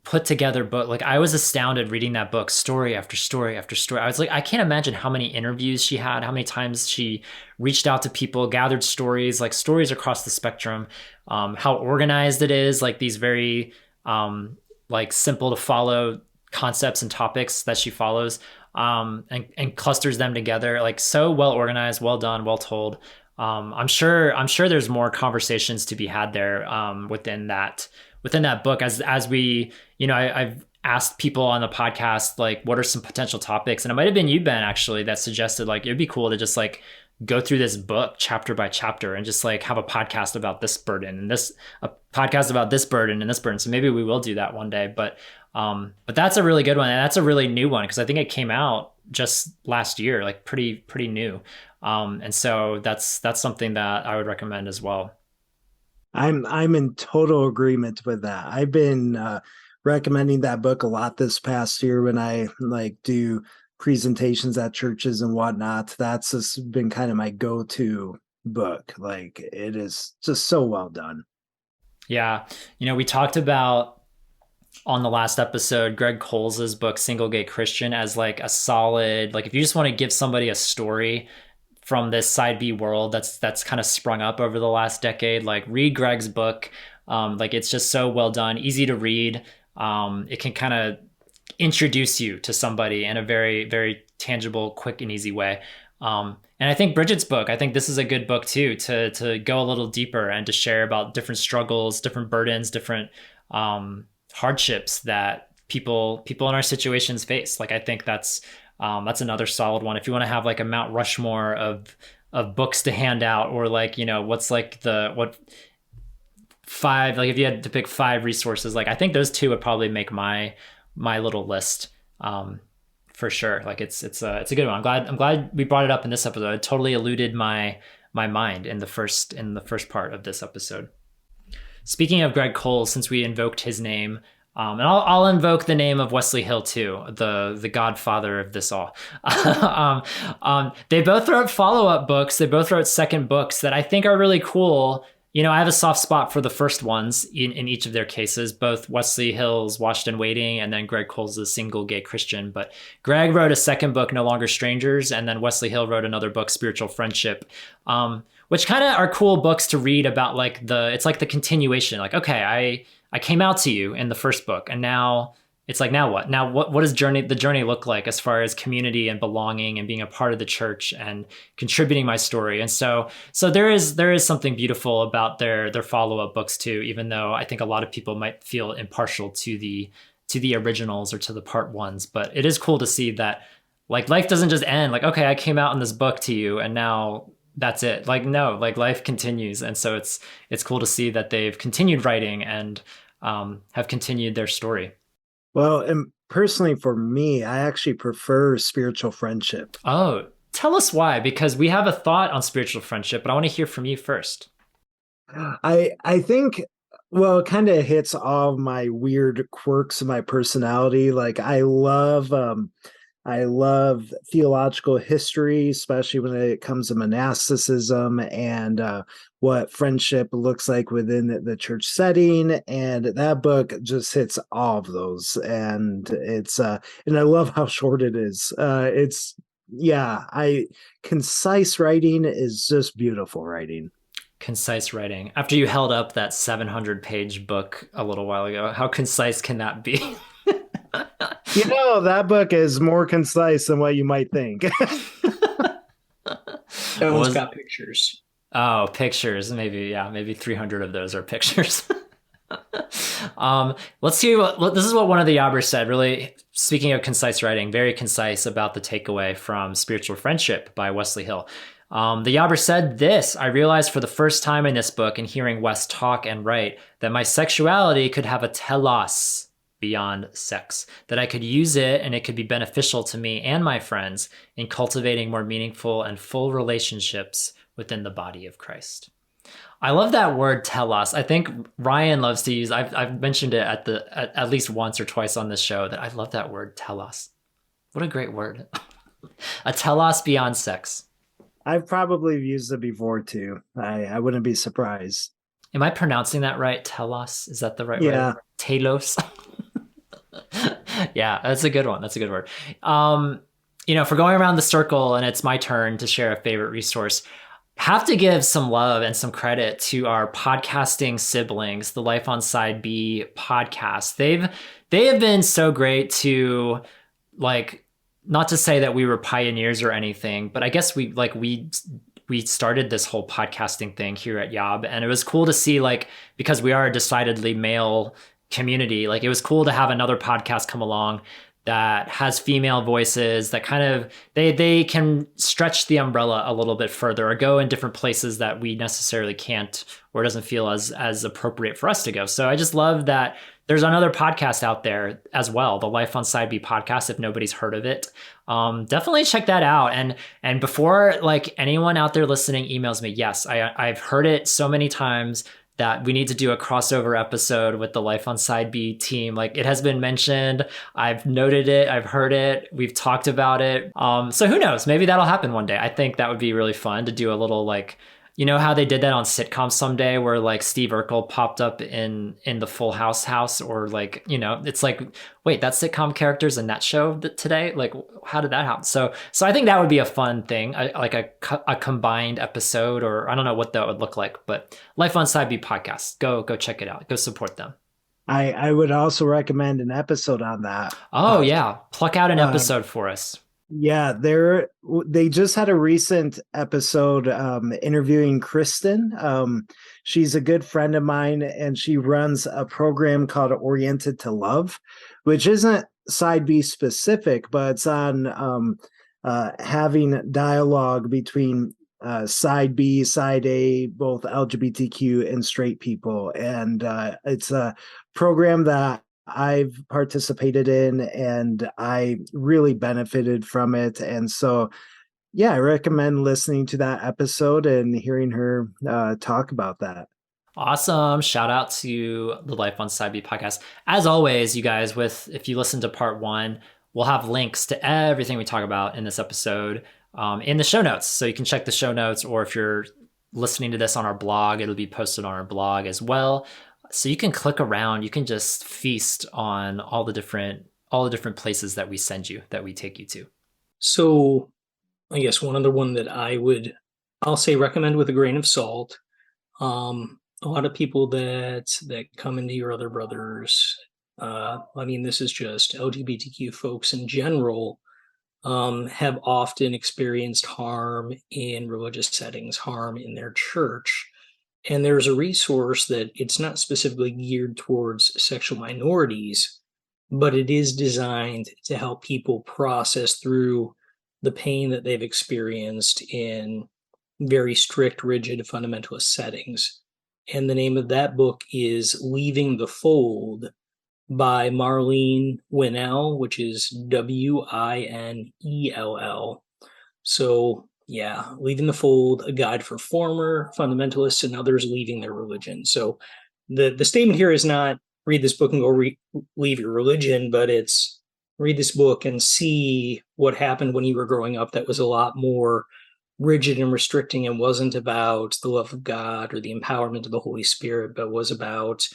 put together book. Like I was astounded reading that book, story after story after story. I was like, I can't imagine how many interviews she had, how many times she reached out to people, gathered stories across the spectrum, how organized it is, like these very like simple to follow concepts and topics that she follows, and clusters them together, like so well organized, well done, well told. I'm sure there's more conversations to be had there within that book as we, I've asked people on the podcast, like, what are some potential topics? And it might've been you, Ben, actually, that suggested like, it'd be cool to just like go through this book chapter by chapter and just like have a podcast about this burden and a podcast about this burden and this burden. So maybe we will do that one day, but that's a really good one. And that's a really new one, because I think it came out just last year, like pretty new. And so that's something that I would recommend as well. I'm in total agreement with that. I've been recommending that book a lot this past year when I like do presentations at churches and whatnot. That's just been kind of my go-to book. Like it is just so well done. Yeah. We talked about on the last episode, Greg Coles's book, Single Gay Christian, as like a solid, like if you just want to give somebody a story from this side B world that's kind of sprung up over the last decade, like read Greg's book. Like it's just so well done, easy to read. It can kind of introduce you to somebody in a very, very tangible, quick and easy way. And I think Bridget's book, I think this is a good book too, to go a little deeper and to share about different struggles, different burdens, different hardships that people in our situations face. Like I think that's another solid one. If you want to have like a Mount Rushmore of books to hand out, or like, what's like what 5, like if you had to pick 5 resources, like I think those 2 would probably make my little list for sure. Like it's a good one. I'm glad we brought it up in this episode. It totally eluded my mind in the first part of this episode. Speaking of Greg Cole, since we invoked his name, and I'll invoke the name of Wesley Hill too, the godfather of this all. They both wrote follow-up books. They both wrote second books that I think are really cool. I have a soft spot for the first ones in each of their cases, both Wesley Hill's Washed and Waiting and then Greg Cole's Single Gay Christian. But Greg wrote a second book, No Longer Strangers, and then Wesley Hill wrote another book, Spiritual Friendship, which kind of are cool books to read about, like it's like the continuation. Like, okay, I came out to you in the first book, and now it's like, now what? Now what does the journey look like as far as community and belonging and being a part of the church and contributing my story? And so there is something beautiful about their follow-up books too, even though I think a lot of people might feel impartial to the the originals or to the part ones. But it is cool to see that like life doesn't just end. Like, okay, I came out in this book to you and now that's it. Like, no, like life continues. And so it's cool to see that they've continued writing and have continued their story. Well, and personally for me, I actually prefer spiritual friendship. Oh, tell us why, because we have a thought on spiritual friendship, but I want to hear from you first. I think, well, it kind of hits all of my weird quirks of my personality. Like I love theological history, especially when it comes to monasticism and what friendship looks like within the church setting. And that book just hits all of those. And and I love how short it is. Concise writing is just beautiful writing. Concise writing. After you held up that 700-page book a little while ago, how concise can that be? That book is more concise than what you might think. That one's got pictures. Oh, pictures. Maybe 300 of those are pictures. Let's see this is what one of the Yobbers said. Really, speaking of concise writing, very concise about the takeaway from Spiritual Friendship by Wesley Hill. The Yobber said this: I realized for the first time in this book and hearing Wes talk and write that my sexuality could have a telos beyond sex, that I could use it and it could be beneficial to me and my friends in cultivating more meaningful and full relationships within the body of Christ. I love that word telos. I think Ryan loves to use, I've mentioned it at least once or twice on this show, that I love that word telos. What a great word. A telos beyond sex. I've probably used it before too. I wouldn't be surprised. Am I pronouncing that right? Telos? Is that the right word? Telos? Yeah, that's a good one. That's a good word. For going around the circle and it's my turn to share a favorite resource, have to give some love and some credit to our podcasting siblings, the Life on Side B podcast. They have been so great to, like, not to say that we were pioneers or anything, but I guess we started this whole podcasting thing here at Yob, and it was cool to see, like, because we are a decidedly male community, like it was cool to have another podcast come along that has female voices that kind of they can stretch the umbrella a little bit further or go in different places that we necessarily can't, or it doesn't feel as appropriate for us to go. So I just love that there's another podcast out there as well, the Life on Side B podcast. If nobody's heard of it, definitely check that out. And before, like, anyone out there listening emails me, yes, I've heard it so many times that we need to do a crossover episode with the Life on Side B team. Like, it has been mentioned. I've noted it. I've heard it. We've talked about it. So who knows? Maybe that'll happen one day. I think that would be really fun to do a little, like, you know how they did that on sitcoms someday, where like Steve Urkel popped up in the Full House, or like, it's like, wait, that sitcom character's in that show today? Like, how did that happen? So I think that would be a fun thing, like a combined episode, or I don't know what that would look like, but Life on Side B podcast, go check it out. Go support them. I would also recommend an episode on that. Oh yeah. Pluck out an episode for us. Yeah, they just had a recent episode interviewing Kristen. She's a good friend of mine, and she runs a program called Oriented to Love, which isn't Side B specific, but it's on having dialogue between Side B, Side A, both LGBTQ and straight people. And it's a program that I've participated in, and I really benefited from it. And so, yeah, I recommend listening to that episode and hearing her talk about that. Awesome. Shout out to the Life on Side B podcast. As always, you guys, if you listen to part 1, we'll have links to everything we talk about in this episode in the show notes. So you can check the show notes, or if you're listening to this on our blog, it'll be posted on our blog as well. So you can click around, you can just feast on all the different places that we send you, that we take you to. So I guess one other one that I'll say recommend with a grain of salt. A lot of people that come into Your Other Brothers, this is just LGBTQ folks in general, have often experienced harm in religious settings, harm in their church. And there's a resource that it's not specifically geared towards sexual minorities, but it is designed to help people process through the pain that they've experienced in very strict, rigid fundamentalist settings. And the name of that book is Leaving the Fold by Marlene Winell, which is Winell. So, yeah, Leaving the Fold, a guide for former fundamentalists and others leaving their religion. So the statement here is not read this book and go leave your religion, but it's read this book and see what happened when you were growing up that was a lot more rigid and restricting and wasn't about the love of God or the empowerment of the Holy Spirit, but was about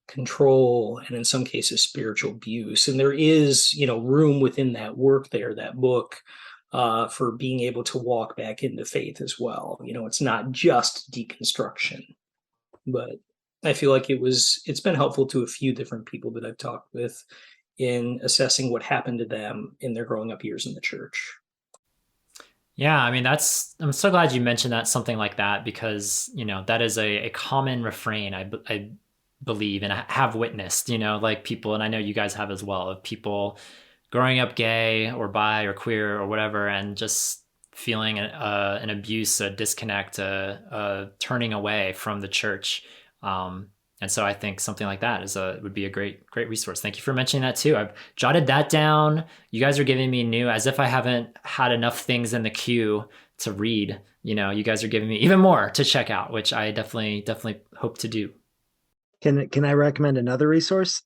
control and in some cases spiritual abuse. And there is, room within that work there, that book, for being able to walk back into faith as well. It's not just deconstruction, but I feel like it's been helpful to a few different people that I've talked with in assessing what happened to them in their growing up years in the church. Yeah, I mean, I'm so glad you mentioned that, something like that, because, that is a common refrain, I believe, and I have witnessed, like people, and I know you guys have as well, of people growing up gay or bi or queer or whatever, and just feeling an abuse, a disconnect, a turning away from the church. And so I think something like that would be a great resource. Thank you for mentioning that too. I've jotted that down. You guys are giving me as if I haven't had enough things in the queue to read. You guys are giving me even more to check out, which I definitely hope to do. Can I recommend another resource?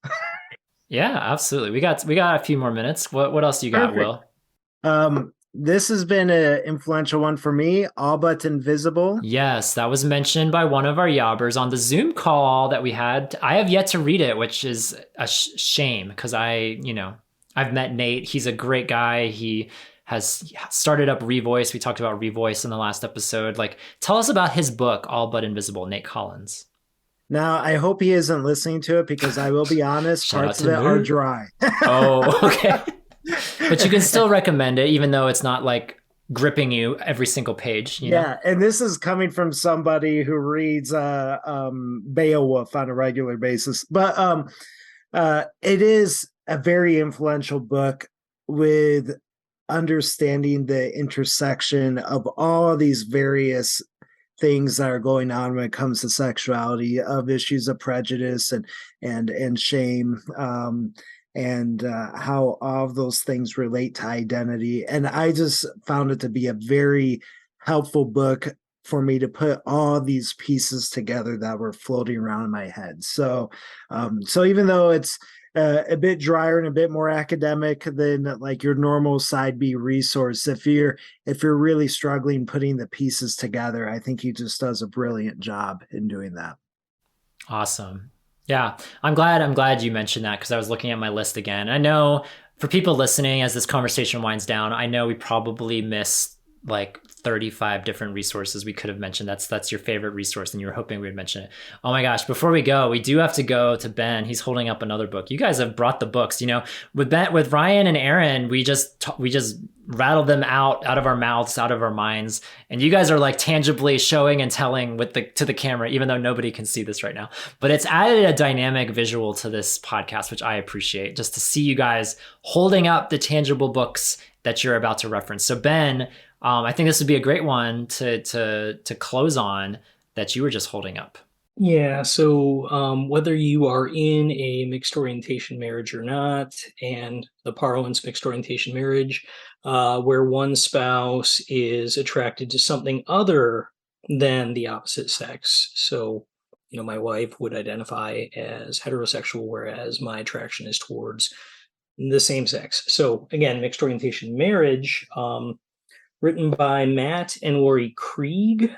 Yeah, absolutely. We got a few more minutes. What else do you got, Perfect. Will? This has been an influential one for me, All But Invisible. Yes, that was mentioned by one of our yobbers on the Zoom call that we had. I have yet to read it, which is a shame, because I've met Nate. He's a great guy. He has started up Revoice. We talked about Revoice in the last episode. Tell us about his book, All But Invisible, Nate Collins. Now, I hope he isn't listening to it, because I will be honest, parts of it are dry. Oh, okay. But you can still recommend it, even though it's not gripping you every single page. Yeah, and this is coming from somebody who reads Beowulf on a regular basis. But it is a very influential book with understanding the intersection of all of these various things that are going on when it comes to sexuality, of issues of prejudice and shame. And how all of those things relate to identity. And I just found it to be a very helpful book for me to put all these pieces together that were floating around in my head. So even though it's a bit drier and a bit more academic than your normal side B resource, if you're really struggling putting the pieces together, I think he just does a brilliant job in doing that. Awesome. Yeah, I'm glad you mentioned that, because I was looking at my list again. I know for people listening, as this conversation winds down, I know we probably missed 35 different resources we could have mentioned. That's your favorite resource, and you were hoping we would mention it. Oh my gosh, before we go, we do have to go to Ben. He's holding up another book. You guys have brought the books. With Ryan and Aaron, we just rattled them out of our mouths, out of our minds, and you guys are tangibly showing and telling to the camera, even though nobody can see this right now. But it's added a dynamic visual to this podcast, which I appreciate, just to see you guys holding up the tangible books that you're about to reference. So Ben, I think this would be a great one to close on, that you were just holding up. Yeah, so whether you are in a mixed orientation marriage or not, and the parlance mixed orientation marriage, where one spouse is attracted to something other than the opposite sex. So, my wife would identify as heterosexual, whereas my attraction is towards the same sex. So again, mixed orientation marriage, written by Matt and Lori Krieg,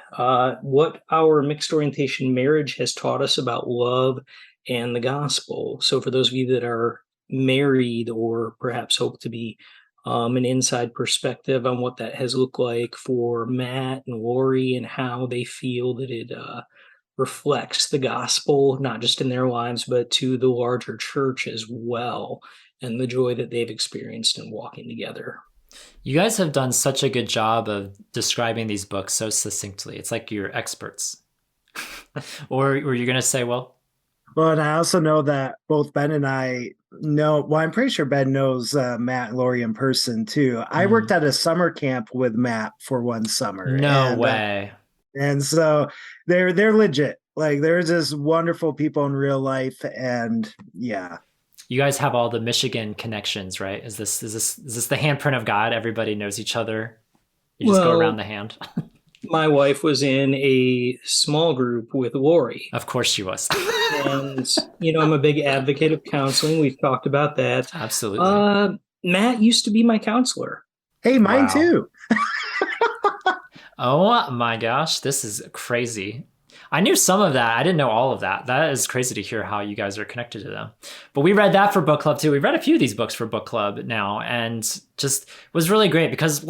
what our mixed orientation marriage has taught us about love and the gospel. So for those of you that are married or perhaps hope to be, an inside perspective on what that has looked like for Matt and Lori, and how they feel that it reflects the gospel, not just in their lives, but to the larger church as well, and the joy that they've experienced in walking together. You guys have done such a good job of describing these books so succinctly. It's like you're experts. Or you're going to say, well, Well, and I also know that both Ben and I know, well, I'm pretty sure Ben knows Matt and Lori in person too. I worked at a summer camp with Matt for one summer. No way. And so they're legit. Like they're just wonderful people in real life. And yeah. You guys have all the Michigan connections, right? Is this the handprint of God? Everybody knows each other. You just go around the hand. My wife was in a small group with Lori. Of course she was. And, I'm a big advocate of counseling. We've talked about that. Absolutely. Matt used to be my counselor. Hey, mine too. Oh my gosh, this is crazy. I knew some of that. I didn't know all of that. That is crazy to hear how you guys are connected to them. But we read that for book club too. We read a few of these books for book club now, and just was really great because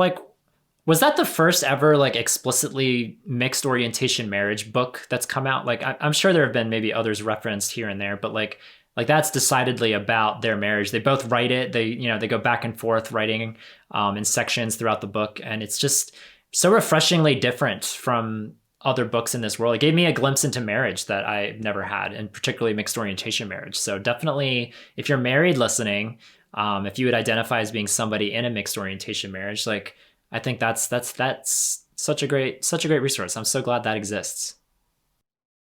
was that the first ever explicitly mixed orientation marriage book that's come out? I'm sure there have been maybe others referenced here and there, but like that's decidedly about their marriage. They both write it. They go back and forth writing in sections throughout the book, and it's just so refreshingly different from other books in this world. It gave me a glimpse into marriage that I never had, and particularly mixed orientation marriage. So definitely, if you're married listening, if you would identify as being somebody in a mixed orientation marriage, I think that's such a great resource. I'm so glad that exists.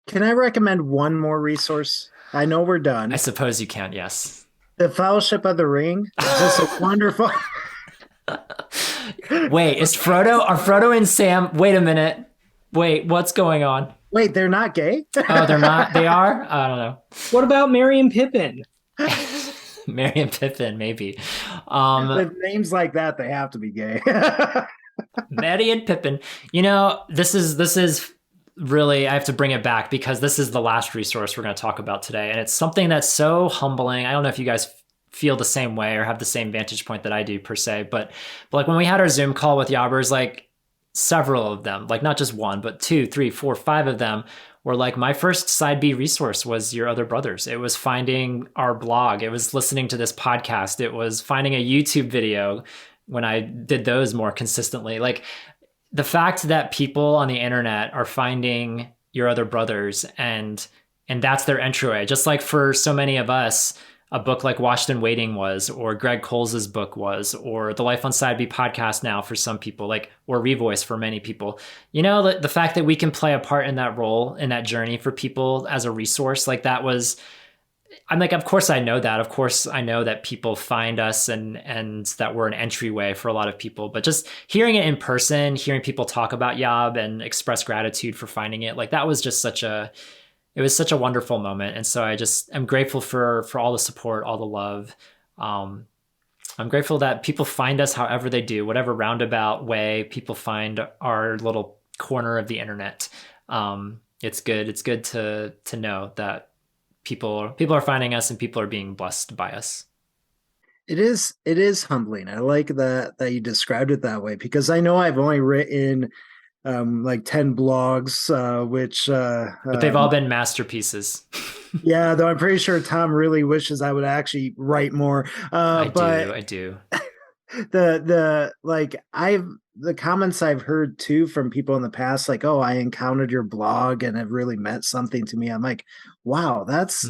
Can I recommend one more resource? I know we're done. I suppose you can, yes. The Fellowship of the Ring. It's just a wonderful. Wait, are Frodo and Sam? Wait a minute. Wait, what's going on? Wait, they're not gay? Oh, they're not? They are? I don't know. What about Merry and Pippin? Merry and Pippin, maybe. With names like that, they have to be gay. Merry and Pippin. This is really, I have to bring it back because this is the last resource we're going to talk about today. And it's something that's so humbling. I don't know if you guys feel the same way or have the same vantage point that I do per se, but when we had our Zoom call with Yobbers, several of them, not just one, but 2, 3, 4, 5 of them were my first side B resource was Your Other Brothers. It was finding our blog. It was listening to this podcast. It was finding a YouTube video when I did those more consistently. The fact that people on the internet are finding Your Other Brothers and that's their entryway, just like for so many of us, a book like Watched and Waiting was, or Greg Coles's book was, or the Life on Side B podcast now for some people, or Revoice for many people. The fact that we can play a part in that role, in that journey for people as a resource, that was, of course I know that. Of course I know that people find us and that we're an entryway for a lot of people. But just hearing it in person, hearing people talk about Yob and express gratitude for finding it, that was just it was such a wonderful moment. And so I just am grateful for all the support, all the love. I'm grateful that people find us however they do, whatever roundabout way people find our little corner of the internet. It's good. It's good to know that people are finding us and people are being blessed by us. It is humbling. I like that you described it that way, because I know I've only written 10 blogs, but they've all been masterpieces. Yeah, though I'm pretty sure Tom really wishes I would actually write more. I do. The comments I've heard too from people in the past, oh, I encountered your blog and it really meant something to me. I'm like, wow, that's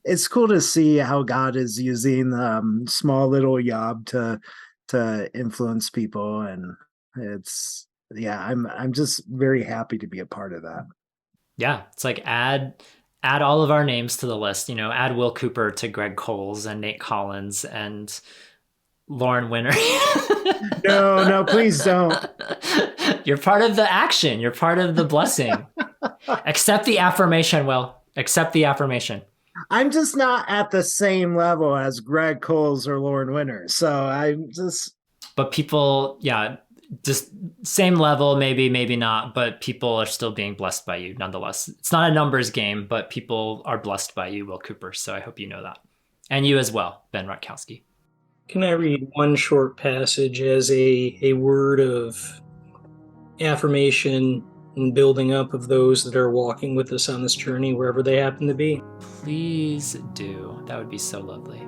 it's cool to see how God is using small little Yob to influence people, and it's. Yeah, I'm just very happy to be a part of that. Yeah, it's add all of our names to the list. Add Will Cooper to Greg Coles and Nate Collins and Lauren Winner. No, please don't. You're part of the action. You're part of the blessing. Accept the affirmation, Will. Accept the affirmation. I'm just not at the same level as Greg Coles or Lauren Winner, so I'm just. But people, yeah. Just same level, maybe not, but people are still being blessed by you nonetheless. It's not a numbers game, but people are blessed by you, Will Cooper. So I hope you know that. And you as well, Ben Rutkowski. Can I read one short passage as a word of affirmation and building up of those that are walking with us on this journey, wherever they happen to be? Please do. That would be so lovely.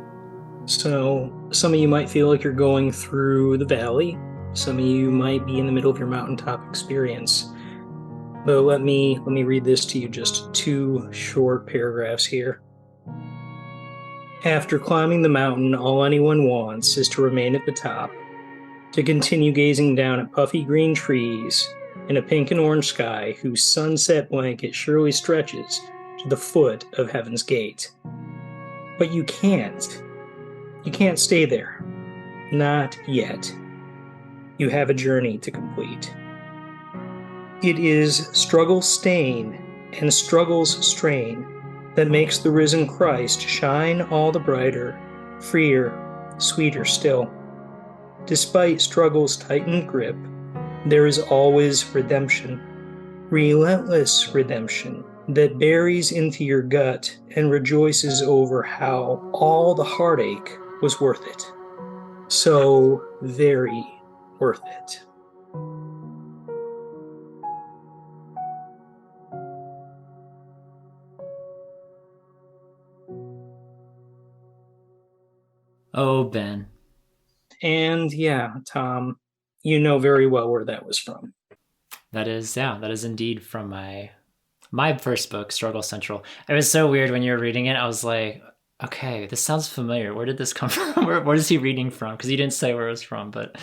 So some of you might feel like you're going through the valley. Some of you might be in the middle of your mountaintop experience. But let me read this to you, just 2 short paragraphs here. After climbing the mountain, all anyone wants is to remain at the top, to continue gazing down at puffy green trees and a pink and orange sky whose sunset blanket surely stretches to the foot of heaven's gate. But you can't. You can't stay there. Not yet. You have a journey to complete. It is struggle's stain and struggle's strain that makes the risen Christ shine all the brighter, freer, sweeter still. Despite struggle's tightened grip, there is always redemption, relentless redemption that buries into your gut and rejoices over how all the heartache was worth it. So very worth it. Oh, Ben. And yeah, Tom, you know very well where that was from. That is indeed from my first book, Struggle Central. It was so weird when you were reading it. I was like, okay, this sounds familiar. Where did this come from? Where is he reading from? Because he didn't say where it was from. But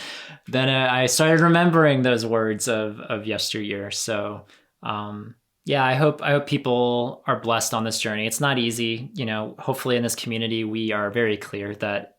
then I started remembering those words of yesteryear. So yeah, I hope people are blessed on this journey. It's not easy. You know, hopefully in this community we are very clear that,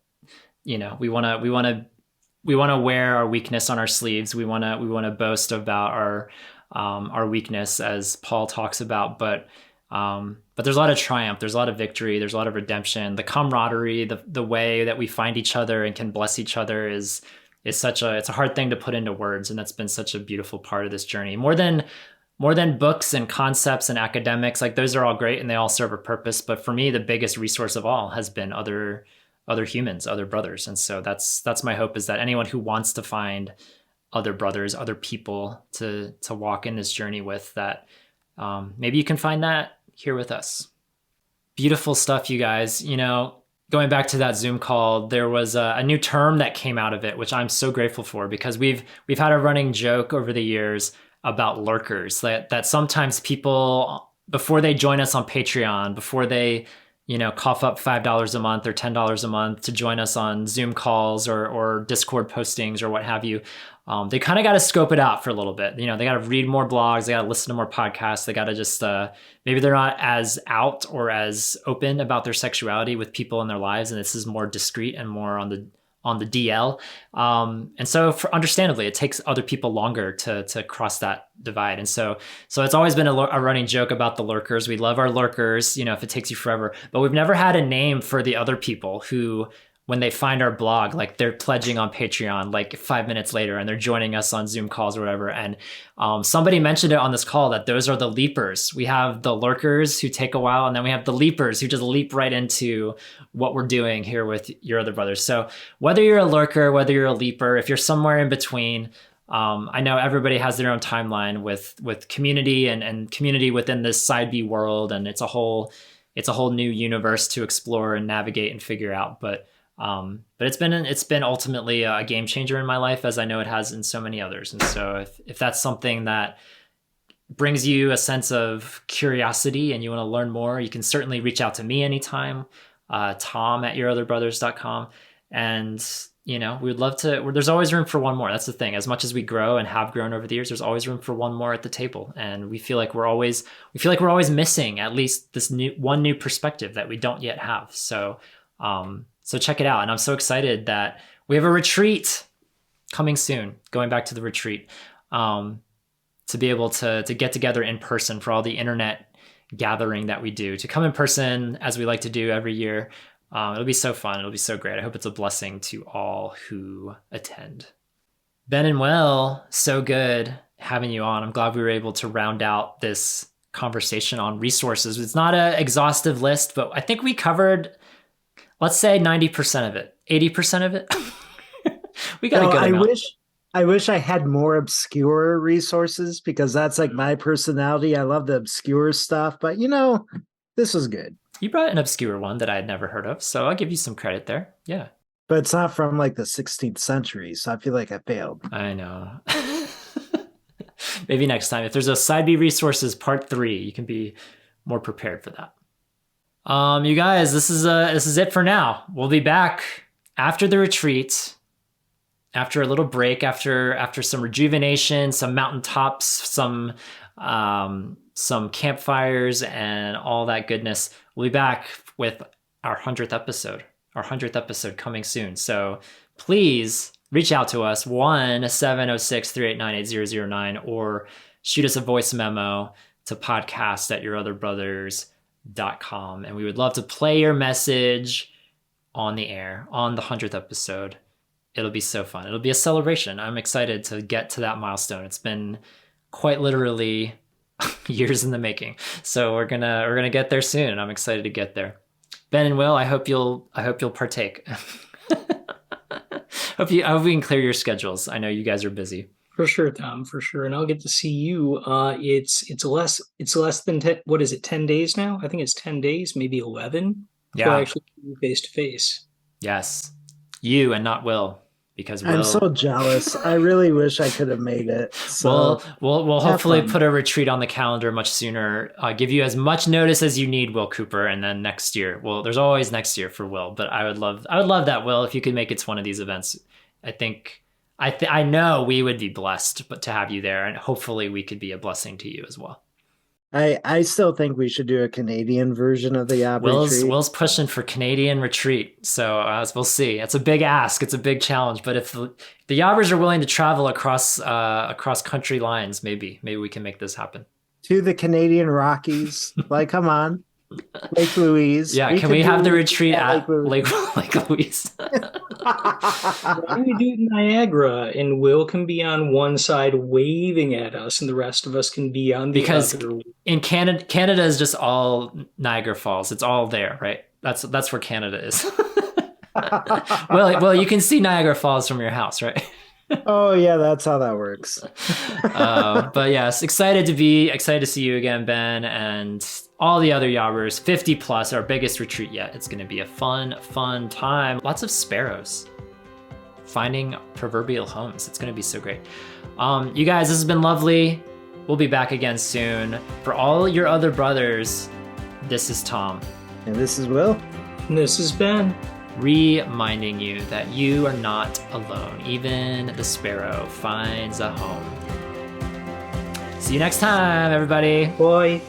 you know, we want to wear our weakness on our sleeves. We want to boast about our weakness, as Paul talks about, but there's a lot of triumph, there's a lot of victory, there's a lot of redemption. The camaraderie, the way that we find each other and can bless each other is it's a hard thing to put into words, and that's been such a beautiful part of this journey. More than books and concepts and academics, like those are all great and they all serve a purpose, but for me the biggest resource of all has been other humans, other brothers. And so that's my hope, is that anyone who wants to find other brothers, other people to walk in this journey with, that maybe you can find that here with us. Beautiful stuff, you guys. You know, going back to that Zoom call, there was a new term that came out of it, which I'm so grateful for, because we've had a running joke over the years about lurkers, that sometimes people, before they join us on Patreon, before they, you know, cough up $5 a month or $10 a month to join us on Zoom calls or Discord postings or what have you, they kind of got to scope it out for a little bit. You know, they got to read more blogs, they got to listen to more podcasts, they got to just, maybe they're not as out or as open about their sexuality with people in their lives, and this is more discreet and more on the DL. And so understandably, it takes other people longer to cross that divide. And so it's always been a running joke about the lurkers. We love our lurkers, you know, if it takes you forever, but we've never had a name for the other people who, when they find our blog, like they're pledging on Patreon like 5 minutes later and they're joining us on Zoom calls or whatever. And somebody mentioned it on this call that those are the leapers. We have the lurkers who take a while, and then we have the leapers who just leap right into what we're doing here with your other brothers. So whether you're a lurker, whether you're a leaper, if you're somewhere in between, I know everybody has their own timeline with community and community within this side B world, and it's a whole new universe to explore and navigate and figure out. But it's been ultimately a game changer in my life, as I know it has in so many others. And so if that's something that brings you a sense of curiosity and you want to learn more, you can certainly reach out to me anytime, tom@yourotherbrothers.com. And, you know, we'd love to, there's always room for one more. That's the thing. As much as we grow and have grown over the years, there's always room for one more at the table. And we feel like we're always missing at least this new perspective that we don't yet have. So check it out. And I'm so excited that we have a retreat coming soon, going back to the retreat, to be able to get together in person for all the internet gathering that we do, to come in person as we like to do every year. It'll be so fun. It'll be so great. I hope it's a blessing to all who attend. Ben and Will, so good having you on. I'm glad we were able to round out this conversation on resources. It's not an exhaustive list, but I think we covered, let's say 90% of it, 80% of it. We got a good amount. I wish I had more obscure resources, because that's like my personality. I love the obscure stuff, but you know, this was good. You brought an obscure one that I had never heard of, so I'll give you some credit there. Yeah. But it's not from like the 16th century, so I feel like I failed. I know. maybe next time. If there's a Side B Resources Part 3, you can be more prepared for that. You guys, this is it for now. We'll be back after the retreat, after a little break, after some rejuvenation, some mountaintops, some campfires, and all that goodness. We'll be back with our 100th episode coming soon. So please reach out to us, 1-706-389-8009, or shoot us a voice memo to podcast@yourotherbrothers.com. And we would love to play your message on the air on the 100th episode. It'll be so fun. It'll be a celebration. I'm excited to get to that milestone. It's been quite literally years in the making. So we're gonna get there soon, and I'm excited to get there. Ben and Will, I hope you'll partake. I hope we can clear your schedules. I know you guys are busy. For sure, Tom, for sure. And I'll get to see you. It's less than 10, what is it, 10 days now? I think it's 10 days, maybe 11. Yeah. So I actually see you face to face. Yes. You and not Will. Because I'm so jealous. I really wish I could have made it. So we'll hopefully put a retreat on the calendar much sooner. Give you as much notice as you need, Will Cooper, and then next year. Well, there's always next year for Will, but I would love that, Will, if you could make it to one of these events. I know we would be blessed, but to have you there, and hopefully we could be a blessing to you as well. I still think we should do a Canadian version of the Yob retreat. Will's pushing for Canadian retreat, so we'll see. It's a big ask. It's a big challenge. But if the Yobbers are willing to travel across country lines, maybe we can make this happen. To the Canadian Rockies, come on, Lake Louise. Yeah, can we have the retreat at Lake Louise? Why don't we do it in Niagara, and Will can be on one side waving at us, and the rest of us can be on the because other. In Canada is just all Niagara Falls. It's all there, right? That's where Canada is. well, you can see Niagara Falls from your house, right? Oh yeah, that's how that works. But yes, excited to see you again, Ben, and all the other Yobbers. 50 plus, our biggest retreat yet. It's going to be a fun time. Lots of sparrows finding proverbial homes. It's going to be so great. You guys, this has been lovely. We'll be back again soon. For all your other brothers, this is Tom. And this is Will. And this is Ben. Reminding you that you are not alone. Even the sparrow finds a home. See you next time, everybody. Bye.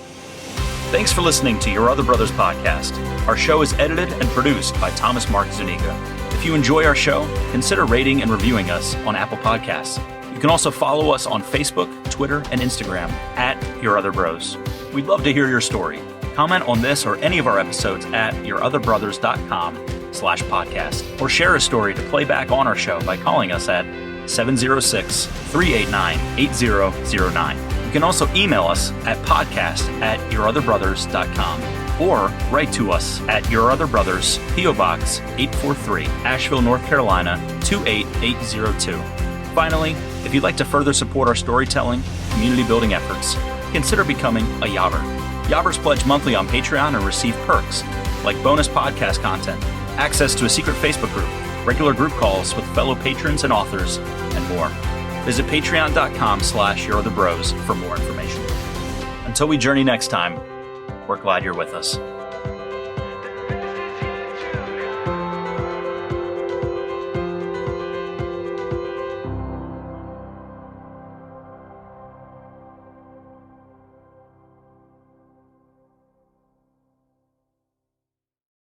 Thanks for listening to Your Other Brothers podcast. Our show is edited and produced by Thomas Mark Zuniga. If you enjoy our show, consider rating and reviewing us on Apple Podcasts. You can also follow us on Facebook, Twitter, and Instagram @YourOtherBros. We'd love to hear your story. Comment on this or any of our episodes at yourotherbrothers.com/podcast, or share a story to play back on our show by calling us at 706-389-8009. You can also email us at podcast@yourotherbrothers.com, or write to us at Your Other Brothers, P.O. Box 843, Asheville, North Carolina 28802. Finally, if you'd like to further support our storytelling, community building efforts, consider becoming a Yobber. Yobbers pledge monthly on Patreon and receive perks like bonus podcast content, access to a secret Facebook group, regular group calls with fellow patrons and authors, and more. Visit patreon.com/yourotherbros for more information. Until we journey next time, we're glad you're with us.